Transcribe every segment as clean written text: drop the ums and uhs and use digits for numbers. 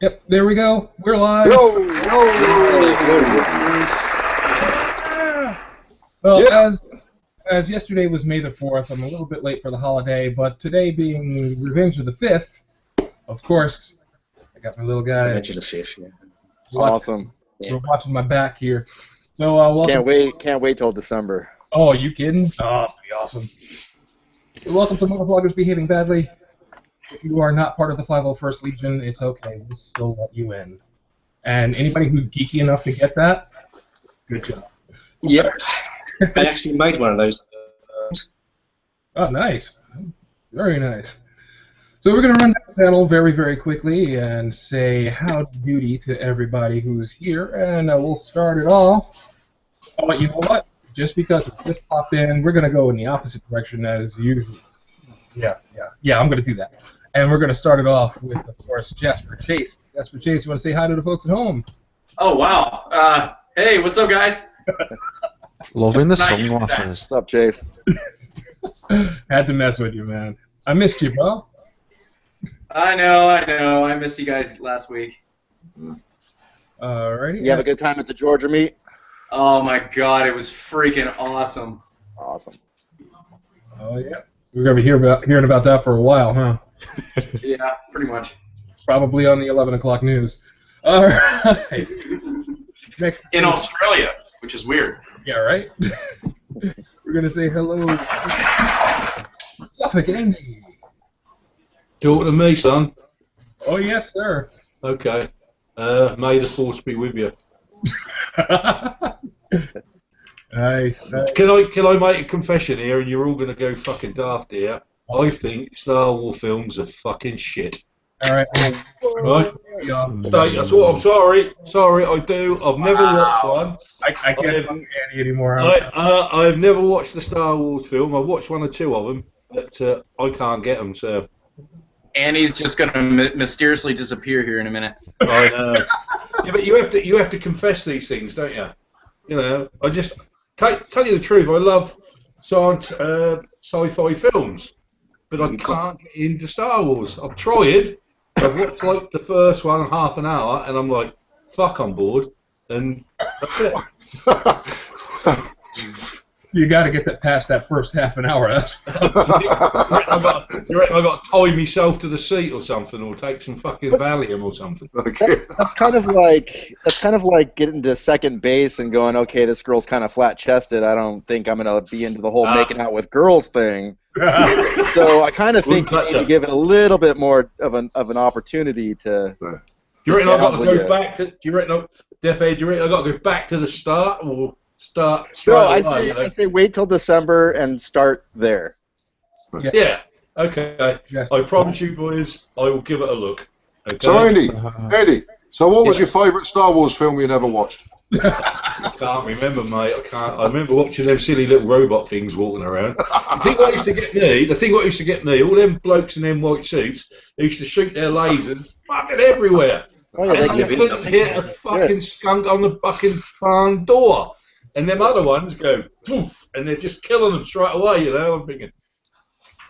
Yep, there we go. We're live. Yo, yo. Well, Yeah. as yesterday was May the 4th, I'm a little bit late for the holiday, but today being Revenge of the 5th, of course, I got my little guy. Revenge of the 5th, yeah. Awesome. We're watching my back here. So, welcome. Can't wait till December. Oh, are you kidding? Oh, it's be awesome. Welcome to Motovloggers Behaving Badly. If you are not part of the 501st Legion, it's okay. We'll still let you in. And anybody who's geeky enough to get that, good job. Yep. I actually made one of those. Oh, nice. Very nice. So we're going to run down the panel very, very quickly and say howdy doody to everybody who's here, and we'll start it off. Oh, you know what? Just because it just popped in, we're going to go in the opposite direction as usual. Yeah, I'm going to do that. And we're going to start it off with, of course, Jasper Chase. Jasper Chase, you want to say hi to the folks at home? Oh, wow. Hey, what's up, guys? Loving the Not used to that. sunglasses. What's up, Chase? Had to mess with you, man. I missed you, bro. I know. I missed you guys last week. Alrighty. You have a good time at the Georgia meet? Oh, my God. It was freaking awesome. Awesome. Oh, yeah. We're going to be hearing about that for a while, huh? Yeah, pretty much. Probably on the 11 o'clock news. All right. Next. In Australia, which is weird. Yeah, right? We're going to say hello. Suffolk Andy. Talking to me, son. Oh, yes, sir. Okay. May the force be with you. Can I make a confession here, and you're all going to go fucking daft here? I think Star Wars films are fucking shit. All right. Right? That's what I'm sorry. Sorry, I do. I've never watched one. I can't talk to Andy anymore. I've never watched the Star Wars film. I've watched one or two of them, but I can't get them. So Annie's just going to mysteriously disappear here in a minute. I know. Yeah, but you have to confess these things, don't you? You know, I just tell you the truth. I love sci-fi films, but I can't get into Star Wars. I've tried. I've watched like the first one, half an hour, and I'm like, fuck, I'm bored, and that's it. You got to get that past that first half an hour. You reckon I got to tie myself to the seat or something, or take some fucking Valium or something? Okay. That's kind of like getting to second base and going, okay, this girl's kind of flat-chested. I don't think I'm gonna be into the whole making out with girls thing. So I kind of think you need to give it a little bit more of an opportunity to. Do you reckon I've got to go back to? Do you reckon I've got to go back to the start or start? No, I say wait till December and start there. Yeah. Okay. Yes. I promise you, boys, I will give it a look. Okay? So Andy, so what was your favourite Star Wars film you never watched? I can't remember, mate. I remember watching them silly little robot things walking around. The thing what used to get me, all them blokes in them white suits, they used to shoot their lasers fucking everywhere. Oh, yeah, And they couldn't hit a fucking skunk on the fucking farm door. And them other ones go, poof, and they're just killing them straight away, you know. I'm thinking,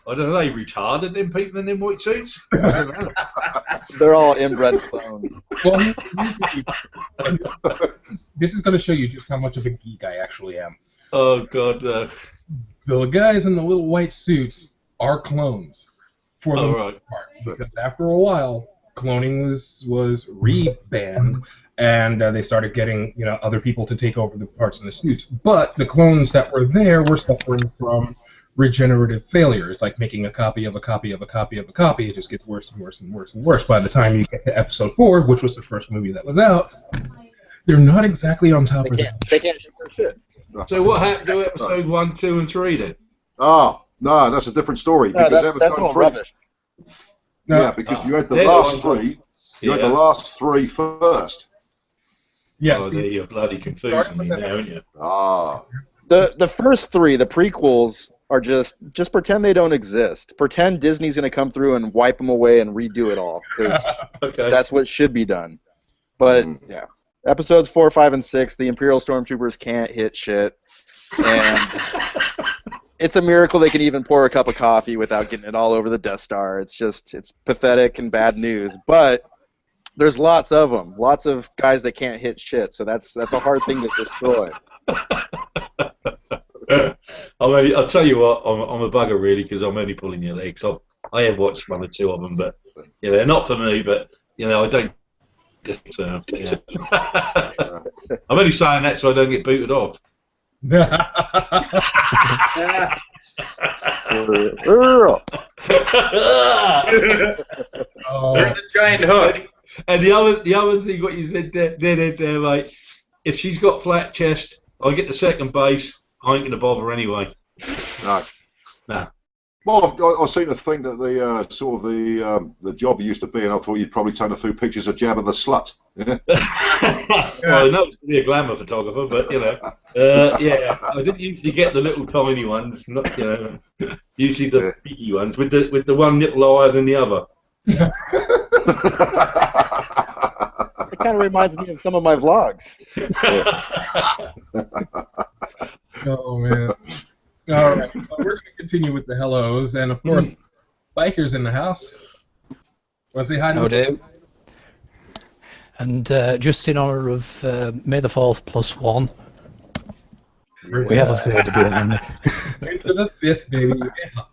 I don't know, they retarded, them people in them white suits? I don't know. They're all inbred clones. Well, this is going to show you just how much of a geek I actually am. Oh, God, no. The guys in the little white suits are clones for the Oh, most right. part, because after a while, cloning was re-banned, and they started getting other people to take over the parts of the suits. But the clones that were there were suffering from regenerative failures, like making a copy of a copy of a copy of a copy. It just gets worse and worse and worse and worse. By the time you get to Episode 4, which was the first movie that was out, they're not exactly on top of it. They can't shoot their shit. So what happened to episode 1, 2, and 3 then? Oh, no, that's a different story. No, Because that's all rubbish. Yeah, because you had the last three. You had the last three first. Yes. Oh, you're bloody confusing me now, aren't you? Ah. The first three, the prequels, are just pretend they don't exist. Pretend Disney's gonna come through and wipe them away and redo it all. 'Cause Okay. that's what should be done. But yeah, episodes 4, 5, and 6, the Imperial Stormtroopers can't hit shit, and it's a miracle they can even pour a cup of coffee without getting it all over the Death Star. It's pathetic and bad news. But there's lots of them. Lots of guys that can't hit shit. So that's a hard thing to destroy. I'll tell you what, I'm a bugger really because I'm only pulling your legs. I have watched one or two of them, but they're not for me. But I don't. Yeah. I'm only saying that so I don't get booted off. There's a giant hook. And the other thing, what you said there, mate. If she's got flat chest, I get the second base. I ain't gonna bother anyway. No. No. Well, I seem to think that the sort of the job used to be, and I thought you'd probably turn a few pictures of Jabba the Slut. Yeah. Well, I know it's to be a glamour photographer, but yeah, I didn't usually get the little tiny ones, not usually the biggie ones with the one nipple higher than the other. It kind of reminds me of some of my vlogs. Oh man. All right, well, we're going to continue with the hellos, and of course, Biker's in the house. Want to say hi to do. And just in honour of May the 4th +1, we have a third again. Into the 5th, baby.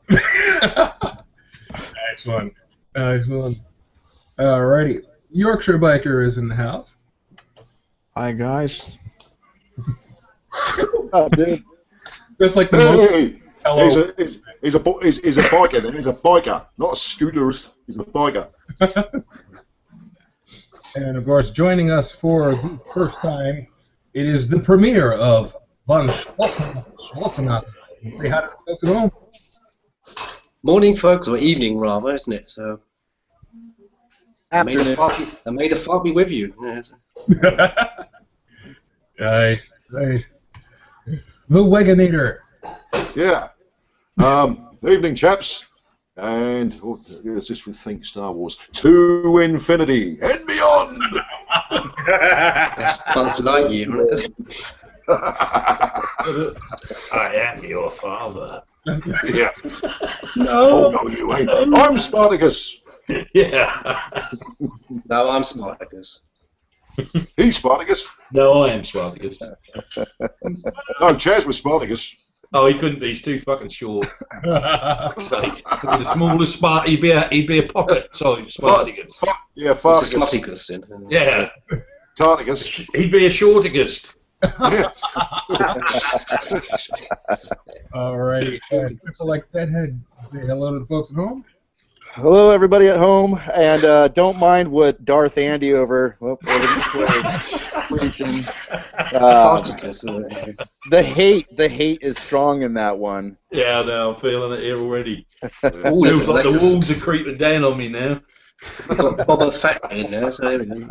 Yeah. Nice one. Nice one. Alrighty. Yorkshire Biker is in the house. Hi, guys. Oh, dude. Just like the most. Hello. He's a biker. Then he's a biker, not a scooterist. He's a biker. And of course, joining us for the first time, it is the premiere of Von Schwarzenegger. Say hi to the folks at home. Morning, folks, or evening rather, isn't it? So. May the fart be with you. Yes. Aye. The Wagonator. Yeah. Evening, chaps. And is this we think Star Wars to infinity and beyond? That's like you. I am your father. Yeah. No. Oh no, you ain't. I'm Spartacus. Yeah. No, I'm Spartacus. He's Spartacus. No, I am Spartacus. No, Chaz was Spartacus. Oh, he couldn't be. He's too fucking short. The smallest Spart, he'd be a pocket. Sorry, Spartacus. Yeah, It's a Spartacus. Spartacus then. Yeah. Tarticus. He'd be a shorticus. Yeah. Alrighty. Triple X Deadhead, say hello to the folks at home. Hello, everybody at home, and don't mind what Darth Andy over this way is preaching. Spartacus. The hate is strong in that one. Yeah, no, I'm feeling it here already. Ooh, Feels like the Alexis. walls are creeping down on me now. We've got Boba Fett in there, so there we go.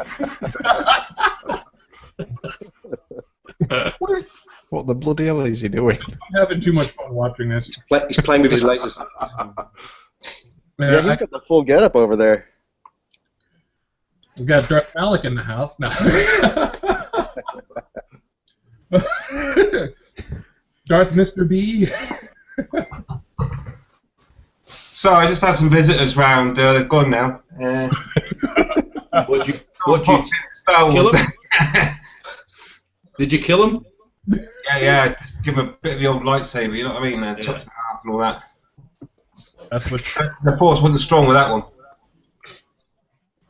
What the bloody hell is he doing? I'm having too much fun watching this. He's playing with his lasers. Yeah, he's got the full getup over there. We've got Darth Malik in the house now. Darth Mr. B. So I just had some visitors round. They're gone now. What you Star Wars. kill him? Did you kill him? Yeah. Just give him a bit of the old lightsaber. You know what I mean? Chopped it in half and all that. That's what. The Force wasn't strong with that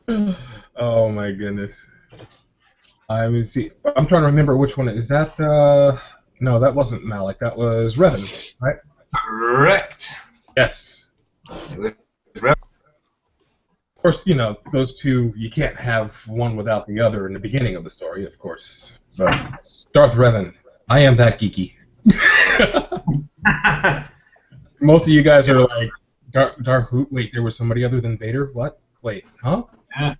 one. Oh my goodness. I mean, see, I'm trying to remember which one. Is that? No, that wasn't Malik. That was Revan, right? Correct. Yes. It was Revan. Of course, you know those two. You can't have one without the other in the beginning of the story, of course. But Darth Revan. I am that geeky. Most of you guys are like, Darth who? Wait, there was somebody other than Vader? What? Wait, huh? Yeah.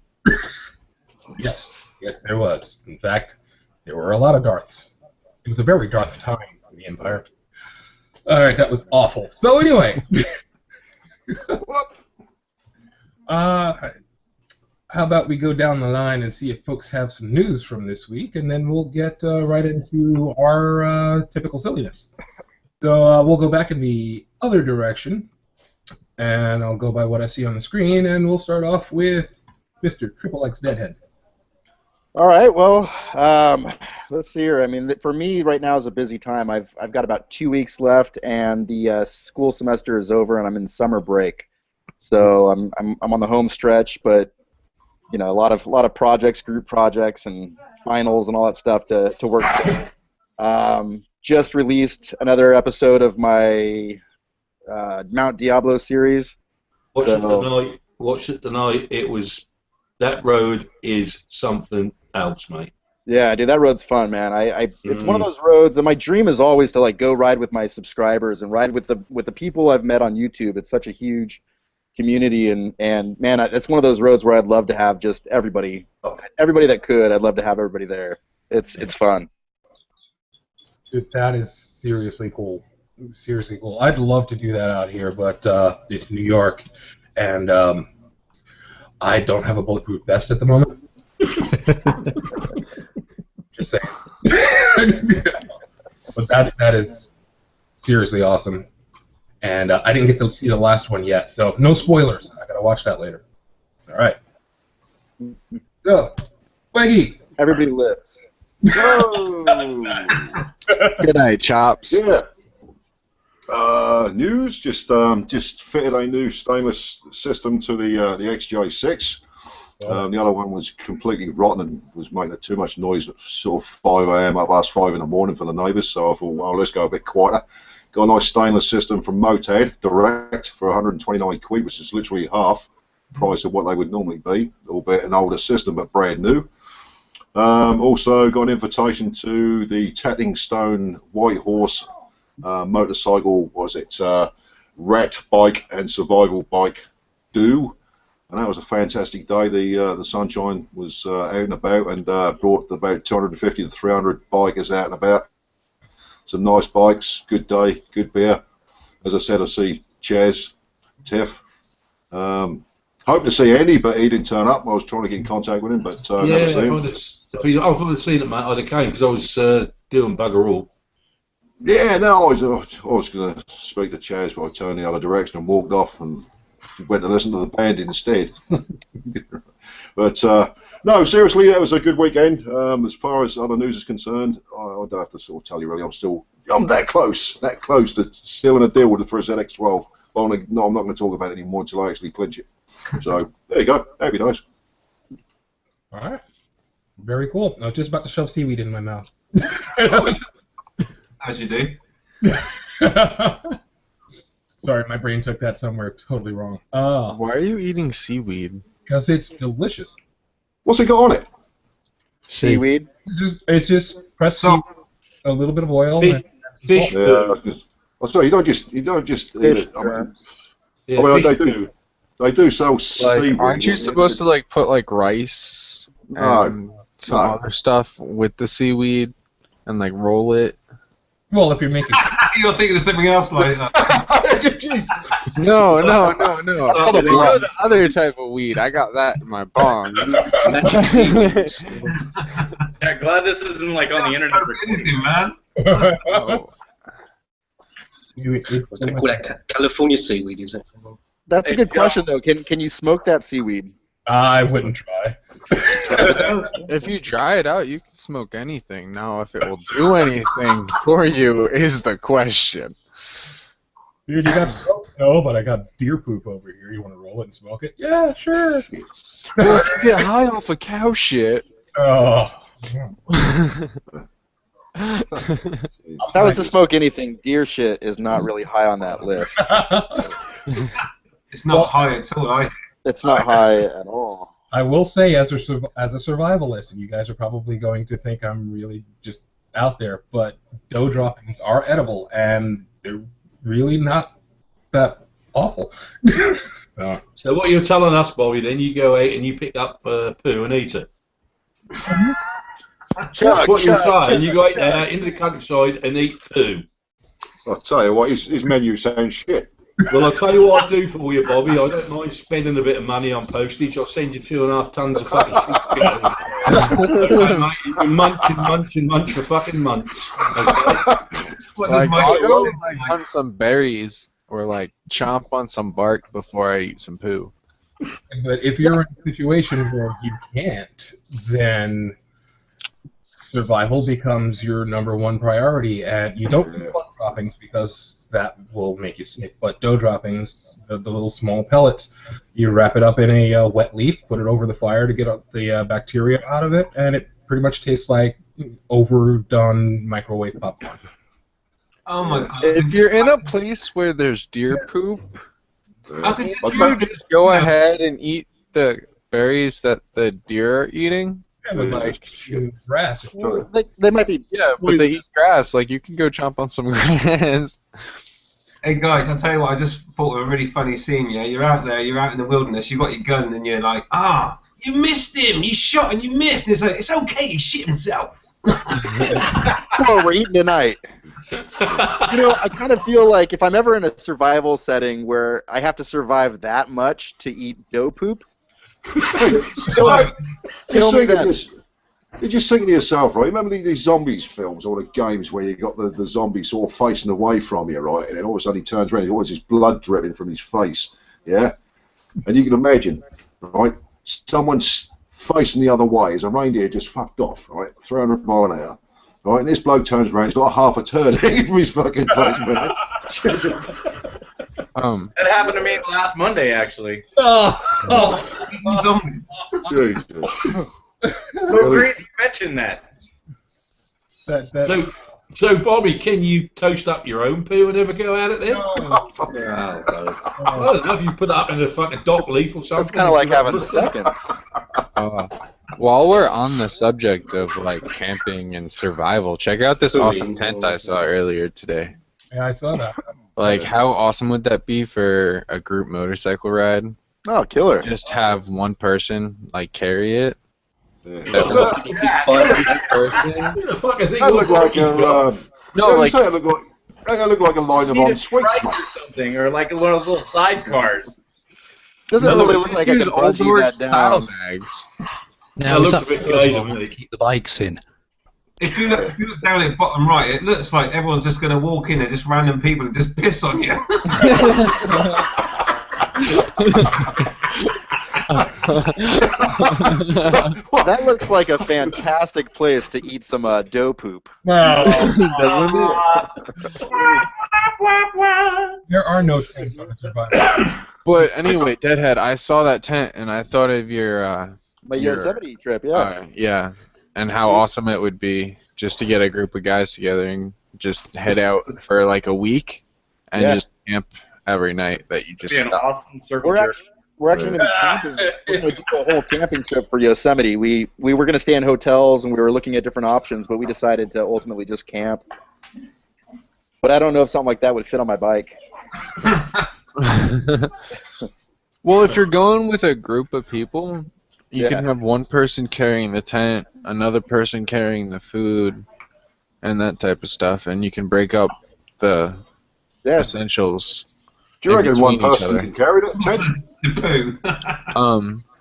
Yes, there was. In fact, there were a lot of Darths. It was a very Darth time in the Empire. Alright, that was awful. So anyway. What? How about we go down the line and see if folks have some news from this week, and then we'll get right into our typical silliness. So we'll go back in the other direction, and I'll go by what I see on the screen, and we'll start off with Mr. Triple X Deadhead. All right, well, let's see here. I mean, for me right now is a busy time. I've got about 2 weeks left, and the school semester is over, and I'm in summer break. So I'm on the home stretch, but you know, a lot of projects, group projects, and finals and all that stuff to work through. Just released another episode of my Mount Diablo series. Watch it tonight. Watch it tonight. That road is something else, mate. Yeah, dude, that road's fun, man. It's one of those roads, and my dream is always to like go ride with my subscribers and ride with the people I've met on YouTube. It's such a huge community, and man, it's one of those roads where I'd love to have just everybody that could. I'd love to have everybody there. It's fun. Dude, that is seriously cool. Seriously cool. I'd love to do that out here, but it's New York, and I don't have a bulletproof vest at the moment. Just saying. But that is seriously awesome. And I didn't get to see the last one yet, so no spoilers. I gotta watch that later. All right. So, Weggy. Everybody lives. Whoa. Good night, Chops. Yeah. News, just fitted a new stainless system to the XJ6. The other one was completely rotten and was making too much noise at sort of 5 a.m. up past 5 in the morning for the neighbours. So I thought, well, let's go a bit quieter. Got a nice stainless system from Motad direct for 129 quid, which is literally half the price of what they would normally be, albeit an older system but brand new. Also got an invitation to the Tatting Stone White Horse motorcycle, rat bike and survival bike do, and that was a fantastic day. The sunshine was out and about, and brought about 250 to 300 bikers out and about. Some nice bikes, good day, good beer. As I said, I see Chaz, Tiff. Hope to see Andy, but he didn't turn up. I was trying to get in contact with him, but never seen him. If I would have seen it, mate, I'd have came because I was doing bugger all. Yeah, no, I was going to speak to Chaz, but I turned the other direction and walked off and went to listen to the band instead. But no, seriously, that was a good weekend. As far as other news is concerned, I don't have to sort of tell you really. I'm that close to sealing a deal with for a ZX12. I'm not going to talk about it anymore until I actually clinch it. So there you go. Happy days. All right. Very cool. I was just about to shove seaweed in my mouth. As you do. Sorry, my brain took that somewhere totally wrong. Why are you eating seaweed? Because it's delicious. What's it got on it? Seaweed. It's just pressed seaweed, a little bit of oil. Fish. Yeah, I'm sorry, you don't just eat it. They do sell seaweed. Aren't you supposed to like put like rice and some other stuff with the seaweed and like roll it? Well, if you're making... You're thinking of something else like that. No. The other type of weed. I got that in my bong. Yeah, glad this isn't like on the internet. Anything, man. What's that called? That California seaweed, is it? That's a good question, though. Can you smoke that seaweed? I wouldn't try. If you dry it out, you can smoke anything. Now, if it will do anything for you is the question. Dude, you got smoke? No, but I got deer poop over here. You want to roll it and smoke it? Yeah, sure. Well, if you get high off of cow shit. Oh. If I was to smoke anything, deer shit is not really high on that list. It's not high at all, It's not high at all. I will say, as a survivalist, and you guys are probably going to think I'm really just out there, but dough droppings are edible, and they're really not that awful. So what you're telling us, Bobby, then you go out and you pick up poo and eat it. That's what you're saying. You go out there into the countryside and eat poo. I'll tell you what, his menu sounds shit. Well, I'll tell you what I'll do for you, Bobby. I don't mind spending a bit of money on postage. I'll send you 2.5 tons of fucking shit. Okay, mate, you can munch for fucking months. Okay? Like, I'll go like hunt some berries or like chomp on some bark before I eat some poo. But if you're in a situation where you can't, then survival becomes your number one priority, and you don't do blood droppings because that will make you sick. But dough droppings, the little small pellets, you wrap it up in a wet leaf, put it over the fire to get the bacteria out of it, and it pretty much tastes like overdone microwave popcorn. Oh my god. If you're in a place where there's deer poop, I could you just go ahead and eat the berries that the deer are eating. Yeah, but Like, grass. They might be. yeah, but they eat grass. Like, you can go chomp on some grass. Hey guys, I'll tell you what, I just thought of a really funny scene, yeah? You're out there, you're out in the wilderness, you've got your gun, and you're like, you missed him, you shot and you missed. And it's like, it's okay, he shit himself. Oh, we're eating tonight. I kind of feel like if I'm ever in a survival setting where I have to survive that much to eat dough poop, You're just thinking to yourself, right? Remember these zombies films or the games where you got the zombie sort of facing away from you, right? And then all of a sudden he turns around, there's always his blood dripping from his face, yeah? And you can imagine, right? Someone's facing the other way as a reindeer just fucked off, right? 300 mile an hour, right? And this bloke turns around, he's got half a turd hanging from his fucking face, man. That happened to me last Monday, actually. Jesus. So crazy you mentioned that. So Bobby, can you toast up your own poo and ever go at it then? I don't know if you put it up in a fucking dock leaf or something. That's kind of like having seconds. While we're on the subject of like camping and survival, check out this awesome tent I saw earlier today. Yeah, I saw that. Like, how awesome would that be for a group motorcycle ride? Oh, killer. Just have one person like carry it. Yeah. That The fucking thing That look like a look like a line of on sweets, Trike mate. or something, or like one of those little sidecars. Doesn't really look like I use can old bungee that style down. bags. Now, is looks that a bit for those gay, ones doesn't that it? keep the bikes in? If you look down at the bottom right, it looks like everyone's just going to walk in and just random people and just piss on you. That looks like a fantastic place to eat some dough poop. Doesn't it? There are no tents on the survival. But anyway, Deadhead, I saw that tent and I thought of your My Yosemite trip, yeah. yeah, and how awesome it would be just to get a group of guys together and just head out for like a week and just camp every night that you just Be an stop. awesome circle We're jerk. actually going to be camping. We're going to do a whole camping trip for Yosemite. We were going to stay in hotels and we were looking at different options, but we decided to ultimately just camp. But I don't know if something like that would fit on my bike. Well, if you're going with a group of people, you can have one person carrying the tent, another person carrying the food, and that type of stuff, and you can break up the essentials. Do you reckon one between each person other. can carry that tent?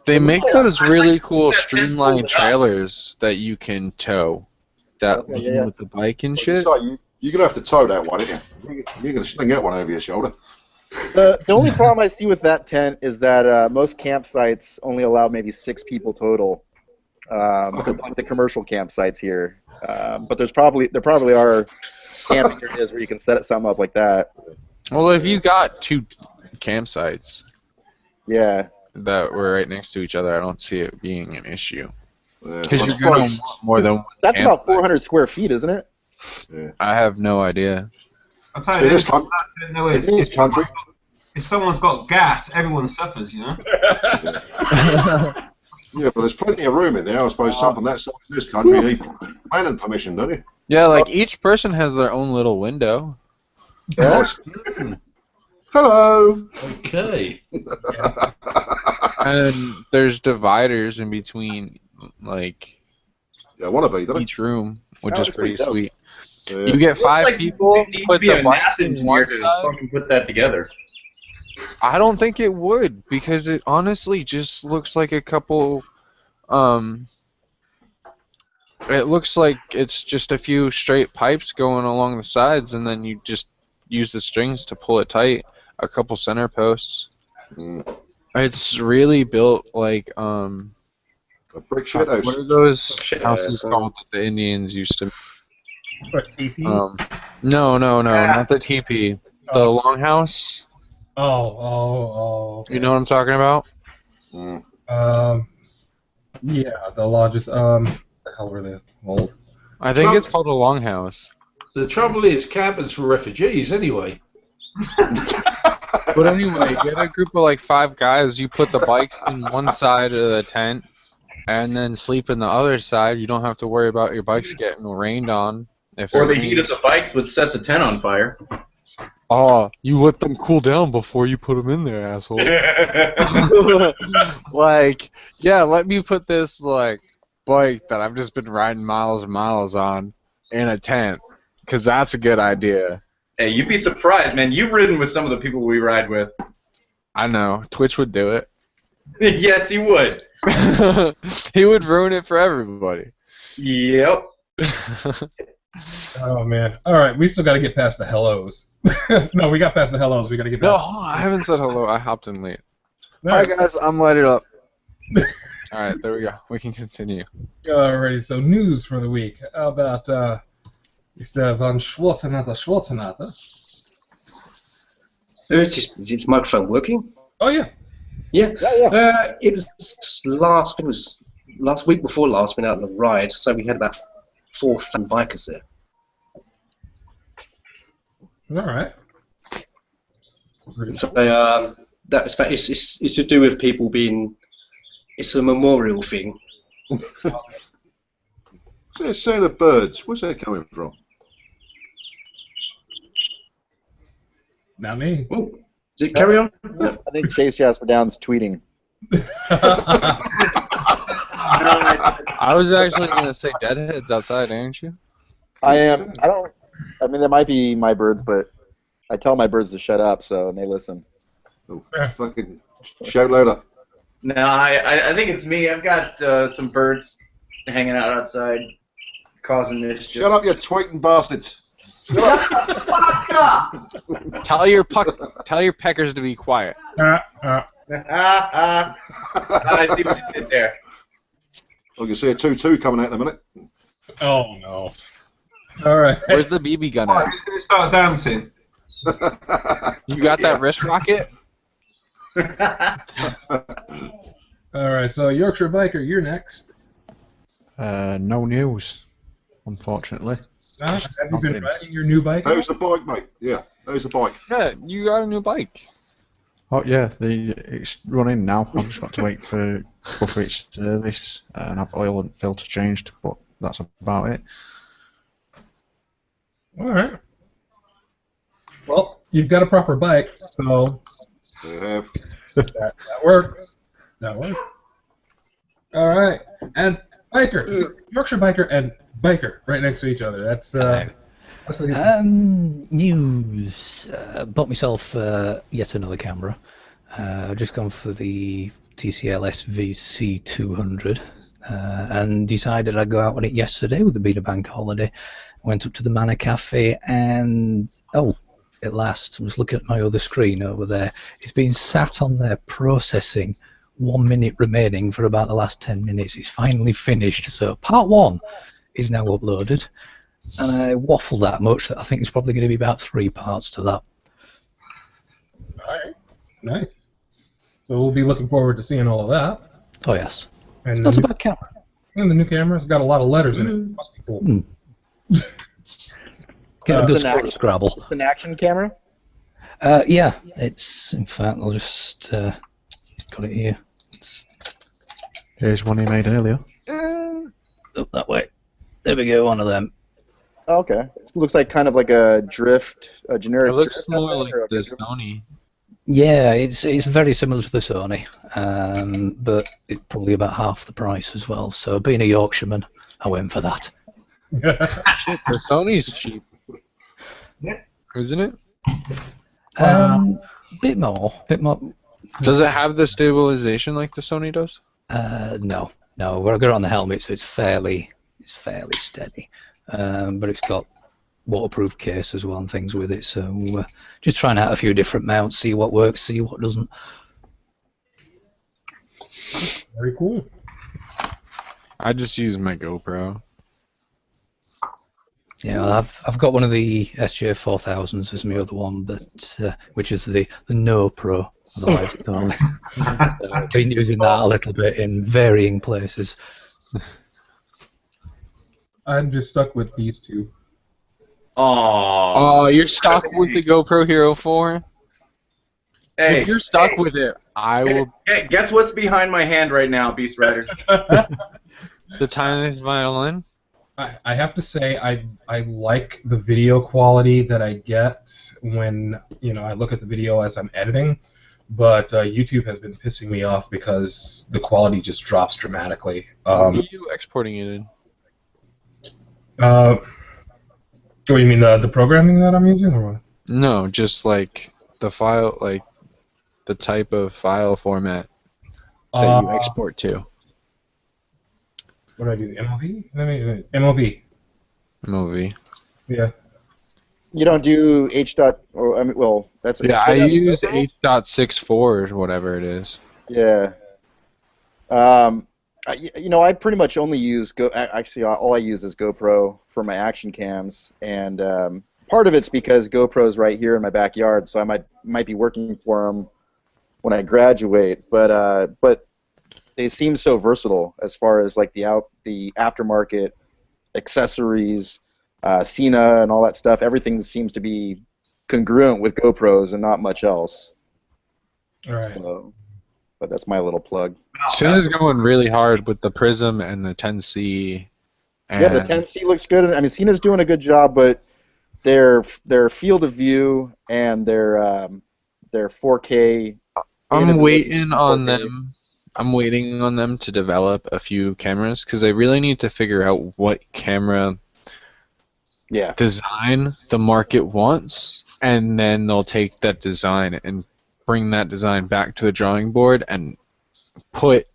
They make those really cool streamlined trailers that you can tow. That with the bike and shit. So you're going to have to tow that one, aren't you? You're going to sling that one over your shoulder. The only problem I see with that tent is that most campsites only allow maybe 6 people total, like the commercial campsites here. But there probably are camping areas where you can set something up like that. Well, if you got 2 campsites that were right next to each other, I don't see it being an issue. Yeah. Because you're going to want more than one That's about campsite. 400 square feet, isn't it? Yeah. I have no idea. I'll tell you this country. If someone's got gas, everyone suffers, you know? Yeah, but there's plenty of room in there. I suppose something that size in this country you need planning permission, don't you? Yeah, like each person has their own little window. Yeah. Hello. Okay. And there's dividers in between, like, Yeah, I want to be, don't each room, which Oh, is that's pretty pretty dope. sweet. Yeah. You get 5 Looks like people, you need to put be the a bikes math in engineer one to side. fucking put that together. I don't think it would, because it honestly just looks like a couple, it looks like it's just a few straight pipes going along the sides, and then you just use the strings to pull it tight, a couple center posts. Mm. It's really built like A brick shit house. what are those Shit houses house, called that the Indians used to? What, TP? No, not the teepee. The Oh. longhouse. Okay. You know what I'm talking about? Mm. Yeah, the lodges. The hell were they called? I think it's called a longhouse. The trouble is, cabins for refugees, anyway. But anyway, get a group of like 5 guys. You put the bikes in one side of the tent, and then sleep in the other side. You don't have to worry about your bikes getting rained on. Or the heat of the bikes would set the tent on fire. Oh, you let them cool down before you put them in there, asshole. Like, yeah, let me put this like bike that I've just been riding miles and miles on in a tent, because that's a good idea. Hey, you'd be surprised, man. You've ridden with some of the people we ride with. I know. Twitch would do it. Yes, he would. He would ruin it for everybody. Yep. Oh man! All right, we still got to get past the hellos. No, we got past the hellos. We got to get No, past. I haven't said hello. I hopped in late. Hi guys, I'm lighted up. Alright, there we go. We can continue. Alrighty, so news for the week. How about Mr. von Schwarzenegger? Is this microphone working? Oh yeah. Yeah. Yeah. It was last week before last. Went out on a ride, so we had about 4 fun bikers there. All right. So that was it's to do with people being. It's a memorial thing. So a sound of birds. Where's that coming from? Not me. Oh, does it carry on? I think Chase Jasper Down's tweeting. I was actually going to say deadheads outside, aren't you? I am. I mean, that might be my birds, but I tell my birds to shut up, and they listen. Oh, fucking shout louder. No, I think it's me. I've got some birds hanging out outside, causing mischief. Shut up, you tweeting bastards. Tell your peckers to be quiet. I see what you did there. I can see a 2-2 coming out in a minute. Oh no. All right. Where's the BB gun Right, at? who's going to start dancing? You got that wrist rocket? All right. So Yorkshire Biker, you're next. No news, unfortunately. Have you been riding your new bike? How's the bike, mate? Yeah, how's the bike? Yeah, you got a new bike. Oh yeah, it's running now. I've just got to wait for its service and have oil and filter changed, but that's about it. All right. Well, you've got a proper bike, so Have. that works. That works. All right. And Biker, Yorkshire Biker and Biker right next to each other. That's what News. Bought myself yet another camera. Just gone for the TCL SVC200 and decided I'd go out on it yesterday with it being a bank holiday. Went up to the Manor Cafe and at last I was looking at my other screen over there. It's been sat on there processing. 1 minute remaining for about the last 10 minutes. It's finally finished. So part 1 is now uploaded. And I waffled that much that I think there's probably going to be about 3 parts to that. All right. Nice. So we'll be looking forward to seeing all of that. Oh yes. And It's not a bad camera. And the new camera's got a lot of letters in it. Must be cool. Get a good it's an Scrabble. It's an action camera? Yeah, it's, in fact, I'll just got it here. Here's one he made earlier. Up that way. There we go, one of them. Oh, okay. It looks like kind of like a drift, a generic. It looks drift, more like or a the drift? Sony. Yeah, it's very similar to the Sony, but it's probably about half the price as well. So being a Yorkshireman, I went for that. The Sony's cheap. Yeah. Isn't it? Bit more. Does it have the stabilization like the Sony does? No. Well, I got it on the helmet, so it's fairly steady. But it's got waterproof case as well and things with it. So just trying out a few different mounts, see what works, see what doesn't. Very cool. I just use my GoPro. Yeah, well, I've got one of the SJ4000s as my other one, but which is the No Pro, as I like to call it. So I've been using that a little bit in varying places. I'm just stuck with these two. Oh, you're stuck with the GoPro Hero 4? Hey, if you're stuck with it, I will. Hey, guess what's behind my hand right now, Beast Rider? The tiniest violin? I have to say I like the video quality that I get when I look at the video as I'm editing, but YouTube has been pissing me off because the quality just drops dramatically. What are you exporting it in? What do you mean the programming that I'm using, or what? No, just like the file, like the type of file format that you export to. What do I do? MOV? MOV. MOV. Yeah. You don't do H dot, or I mean, well, that's Yeah, I use H.64 or whatever it is. Yeah. I pretty much only use actually all I use is GoPro for my action cams, and part of it's because GoPro's right here in my backyard, so I might be working for them when I graduate, but they seem so versatile as far as like the aftermarket accessories, Cena and all that stuff. Everything seems to be congruent with GoPros and not much else. All right. So, but that's my little plug. Cena's going really hard with the Prism and the 10C. And Yeah, the 10C looks good. I mean, Cena's doing a good job, but their field of view and their 4K. I'm waiting on them. I'm waiting on them to develop a few cameras because they really need to figure out what camera design the market wants, and then they'll take that design and bring that design back to the drawing board and put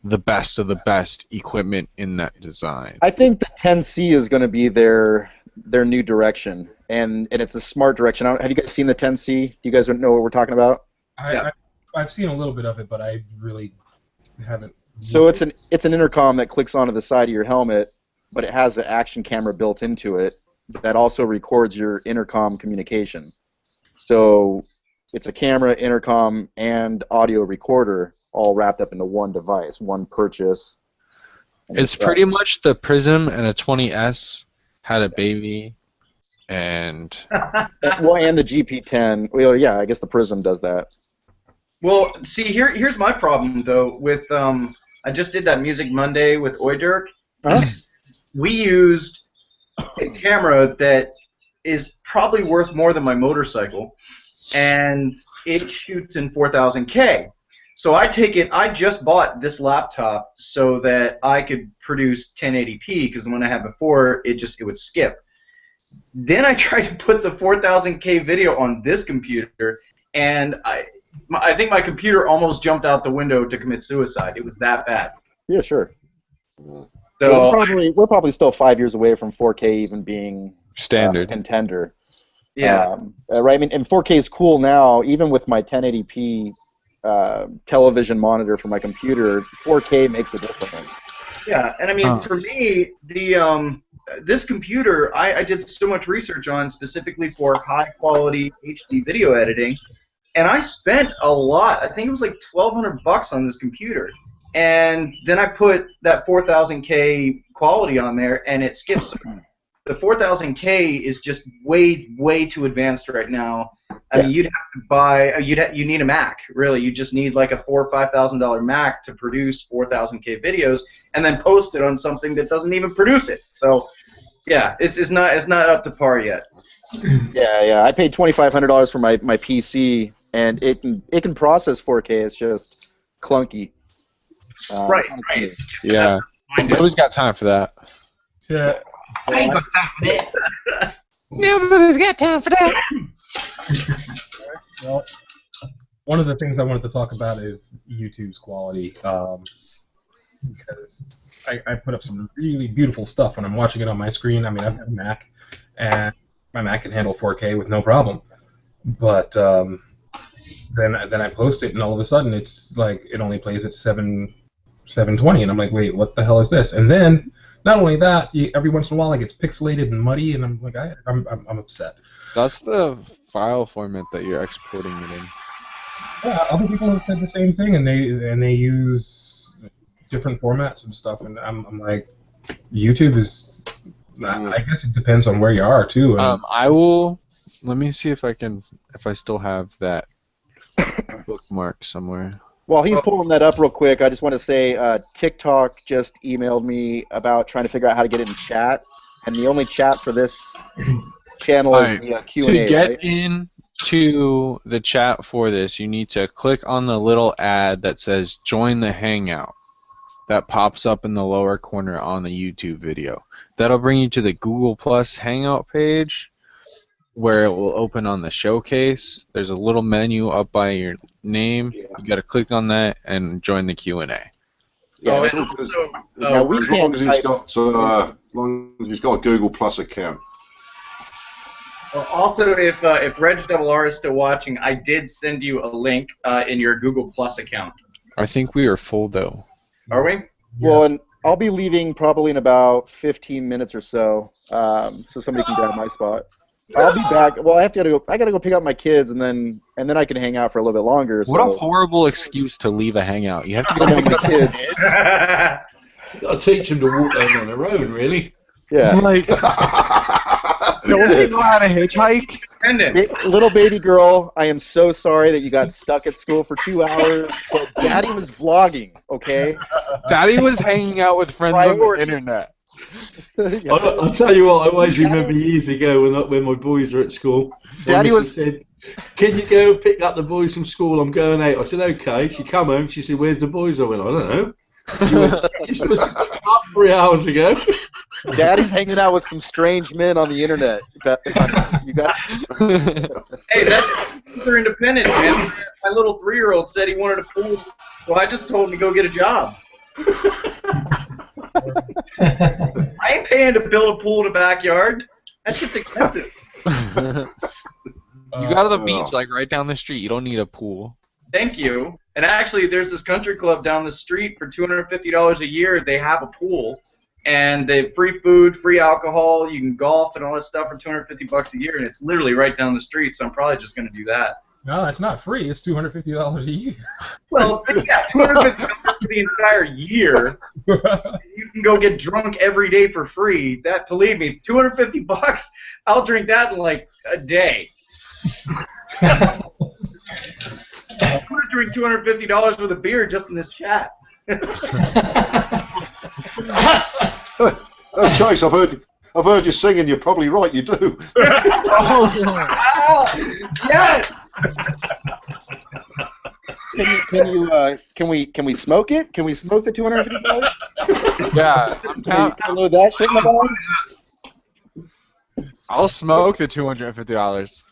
the best of the best equipment in that design. I think the 10C is going to be their new direction, and it's a smart direction. Have you guys seen the 10C? Do you guys know what we're talking about? I've seen a little bit of it, but I really haven't. So it's an intercom that clicks onto the side of your helmet, but it has an action camera built into it that also records your intercom communication. So it's a camera, intercom, and audio recorder all wrapped up into one device, one purchase. It's pretty much the Prism and a 20S had a baby, and and the GP10. Well, yeah, I guess the Prism does that. Well, see, here's my problem though. With I just did that Music Monday with Oydirk. We used a camera that is probably worth more than my motorcycle, and it shoots in 4000K. So I just bought this laptop so that I could produce 1080p, because the one I had before, it would skip. Then I tried to put the 4000K video on this computer, and I think my computer almost jumped out the window to commit suicide. It was that bad. Yeah, sure. So we're probably still 5 years away from 4K even being standard contender. Yeah. Right. I mean, and 4K is cool now. Even with my 1080p television monitor for my computer, 4K makes a difference. Yeah, and I mean, for me, this computer, I did so much research on specifically for high quality HD video editing. And I spent a lot. I think it was like $1,200 on this computer. And then I put that 4000K quality on there, and it skips. The 4000K is just way, way too advanced right now. I mean, you'd have to buy. You need a Mac, really. You just need like a $4,000 or $5,000 Mac to produce 4000K videos, and then post it on something that doesn't even produce it. So, yeah, it's not up to par yet. Yeah. I paid $2,500 for my PC. And it can process 4K. It's just clunky. Right. Yeah. Nobody's got time for that. Yeah. I ain't got time for that. Nobody's got time for that. Well, one of the things I wanted to talk about is YouTube's quality, because I put up some really beautiful stuff when I'm watching it on my screen. I mean, I've got a Mac, and my Mac can handle 4K with no problem. But then I post it, and all of a sudden it's like it only plays at 720, and I'm like, wait, what the hell is this? And then not only that, every once in a while it gets pixelated and muddy, and I'm like, I'm upset. That's the file format that you're exporting it in. Yeah, other people have said the same thing, and they use different formats and stuff, and I'm like, YouTube is. I guess it depends on where you are too. And I will. Let me see if I still have that bookmark somewhere. While he's pulling that up real quick, I just want to say TikTok just emailed me about trying to figure out how to get in chat, and the only chat for this channel is the Q&A. To get right? into the chat for this, you need to click on the little ad that says "Join the Hangout." That pops up in the lower corner on the YouTube video. That'll bring you to the Google Plus Hangout page, where it will open on the showcase. There's a little menu up by your name. You got to click on that and join the Q&A. Yeah, as long as he's got a Google Plus account. Well, also, if Reg RR is still watching, I did send you a link in your Google Plus account. I think we are full though. Are we? Well, and I'll be leaving probably in about 15 minutes or so, so somebody can grab my spot. I'll be back. Well, I gotta go pick up my kids, and then I can hang out for a little bit longer. What a horrible excuse to leave a hangout. You have to go pick up my kids. You got to teach them to walk down on their own, really. Yeah. Like, don't they know how to hitchhike? Little baby girl, I am so sorry that you got stuck at school for 2 hours, but Daddy was vlogging, okay? Daddy was hanging out with friends on the internet. Yeah. I'll tell you what, I always remember years ago when my boys were at school. Daddy was said, "Can you go pick up the boys from school? I'm going out." I said, "Okay." She come home. She said, "Where's the boys?" I went, "I don't know." You're supposed to pick them up 3 hours ago. Daddy's hanging out with some strange men on the internet. You got Hey, that's super independence, man. My little 3-year-old said he wanted a pool, so I just told him to go get a job. I ain't paying to build a pool in the backyard. That shit's expensive. You got to the beach, like right down the street. You don't need a pool. Thank you. And actually, there's this country club down the street for $250 a year. They have a pool, and they have free food, free alcohol. You can golf and all that stuff for $250 a year, and it's literally right down the street. So I'm probably just going to do that. No, it's not free. It's $250 a year. Well, yeah, $250 for the entire year. You can go get drunk every day for free. That, believe me, $250. I'll drink that in like a day. I'm gonna drink $250 worth of beer just in this chat. Oh, Chase, I've heard you singing. You're probably right. You do. Yes. Can we smoke it? Can we smoke the $250? Yeah, Can we load that shit in the bag? I'll smoke the $250.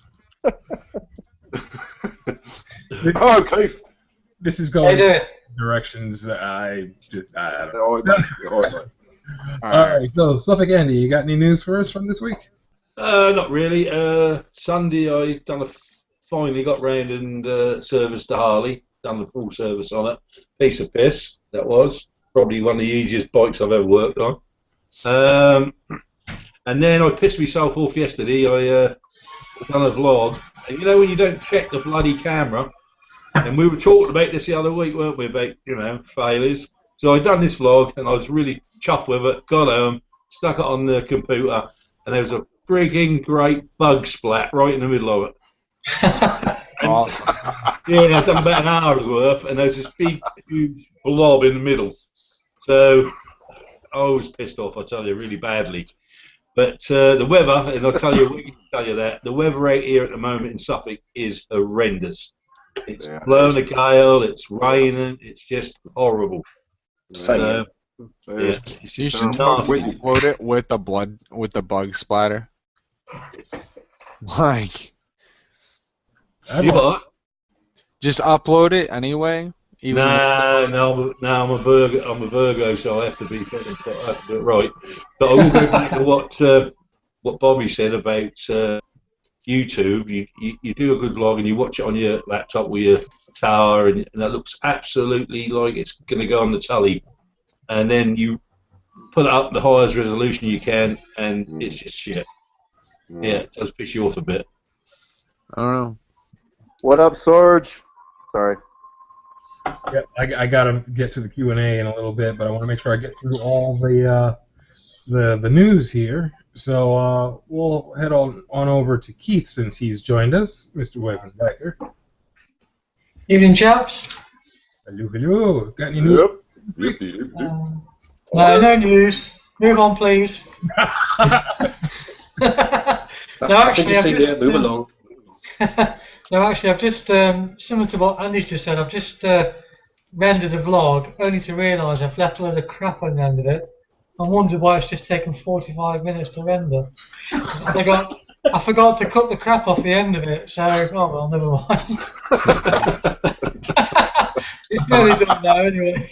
Okay. This is going directions that I don't know. All right. All right, so Suffolk Andy, you got any news for us from this week? Not really. Sunday I finally got round and serviced the Harley. Done the full service on it. Piece of piss, that was. Probably one of the easiest bikes I've ever worked on. And then I pissed myself off yesterday. I done a vlog. And you know when you don't check the bloody camera? And we were talking about this the other week, weren't we, about, failures. So I done this vlog, and I was really chuffed with it. Got home, stuck it on the computer, and there was a frigging great bug splat right in the middle of it. Awesome. Yeah, I've done about an hour's worth, and there's this big, huge blob in the middle. So I was pissed off, I tell you, really badly. But the weather, and I'll tell you that, the weather out here at the moment in Suffolk is horrendous. It's blowing a gale, it's raining, it's just horrible. So, you should upload it with the bug splatter. Like, what? Just upload it anyway. No, I'm a Virgo, so I have to be fit and I have to do it right. But I will go back to what Bobby said about YouTube, you do a good vlog and you watch it on your laptop with your tower, and that looks absolutely like it's going to go on the telly. And then you put it up the highest resolution you can, and it's just shit. Yeah, it does piss you off a bit. I don't know. What up, Sarge? Sorry. Yeah, I gotta get to the Q&A in a little bit, but I want to make sure I get through all the news here. So we'll head on over to Keith since he's joined us, Mr. Wevenbecker. Evening, chaps. Hello, hello. Got any news? Yep. No news. Move on, please. No, actually, Move along. No, actually, I've just, similar to what Andy's just said, I've just rendered the vlog, only to realise I've left a load of crap on the end of it. I wondered why it's just taken 45 minutes to render. I forgot to cut the crap off the end of it, so, oh well, never mind. It's nearly done now, anyway.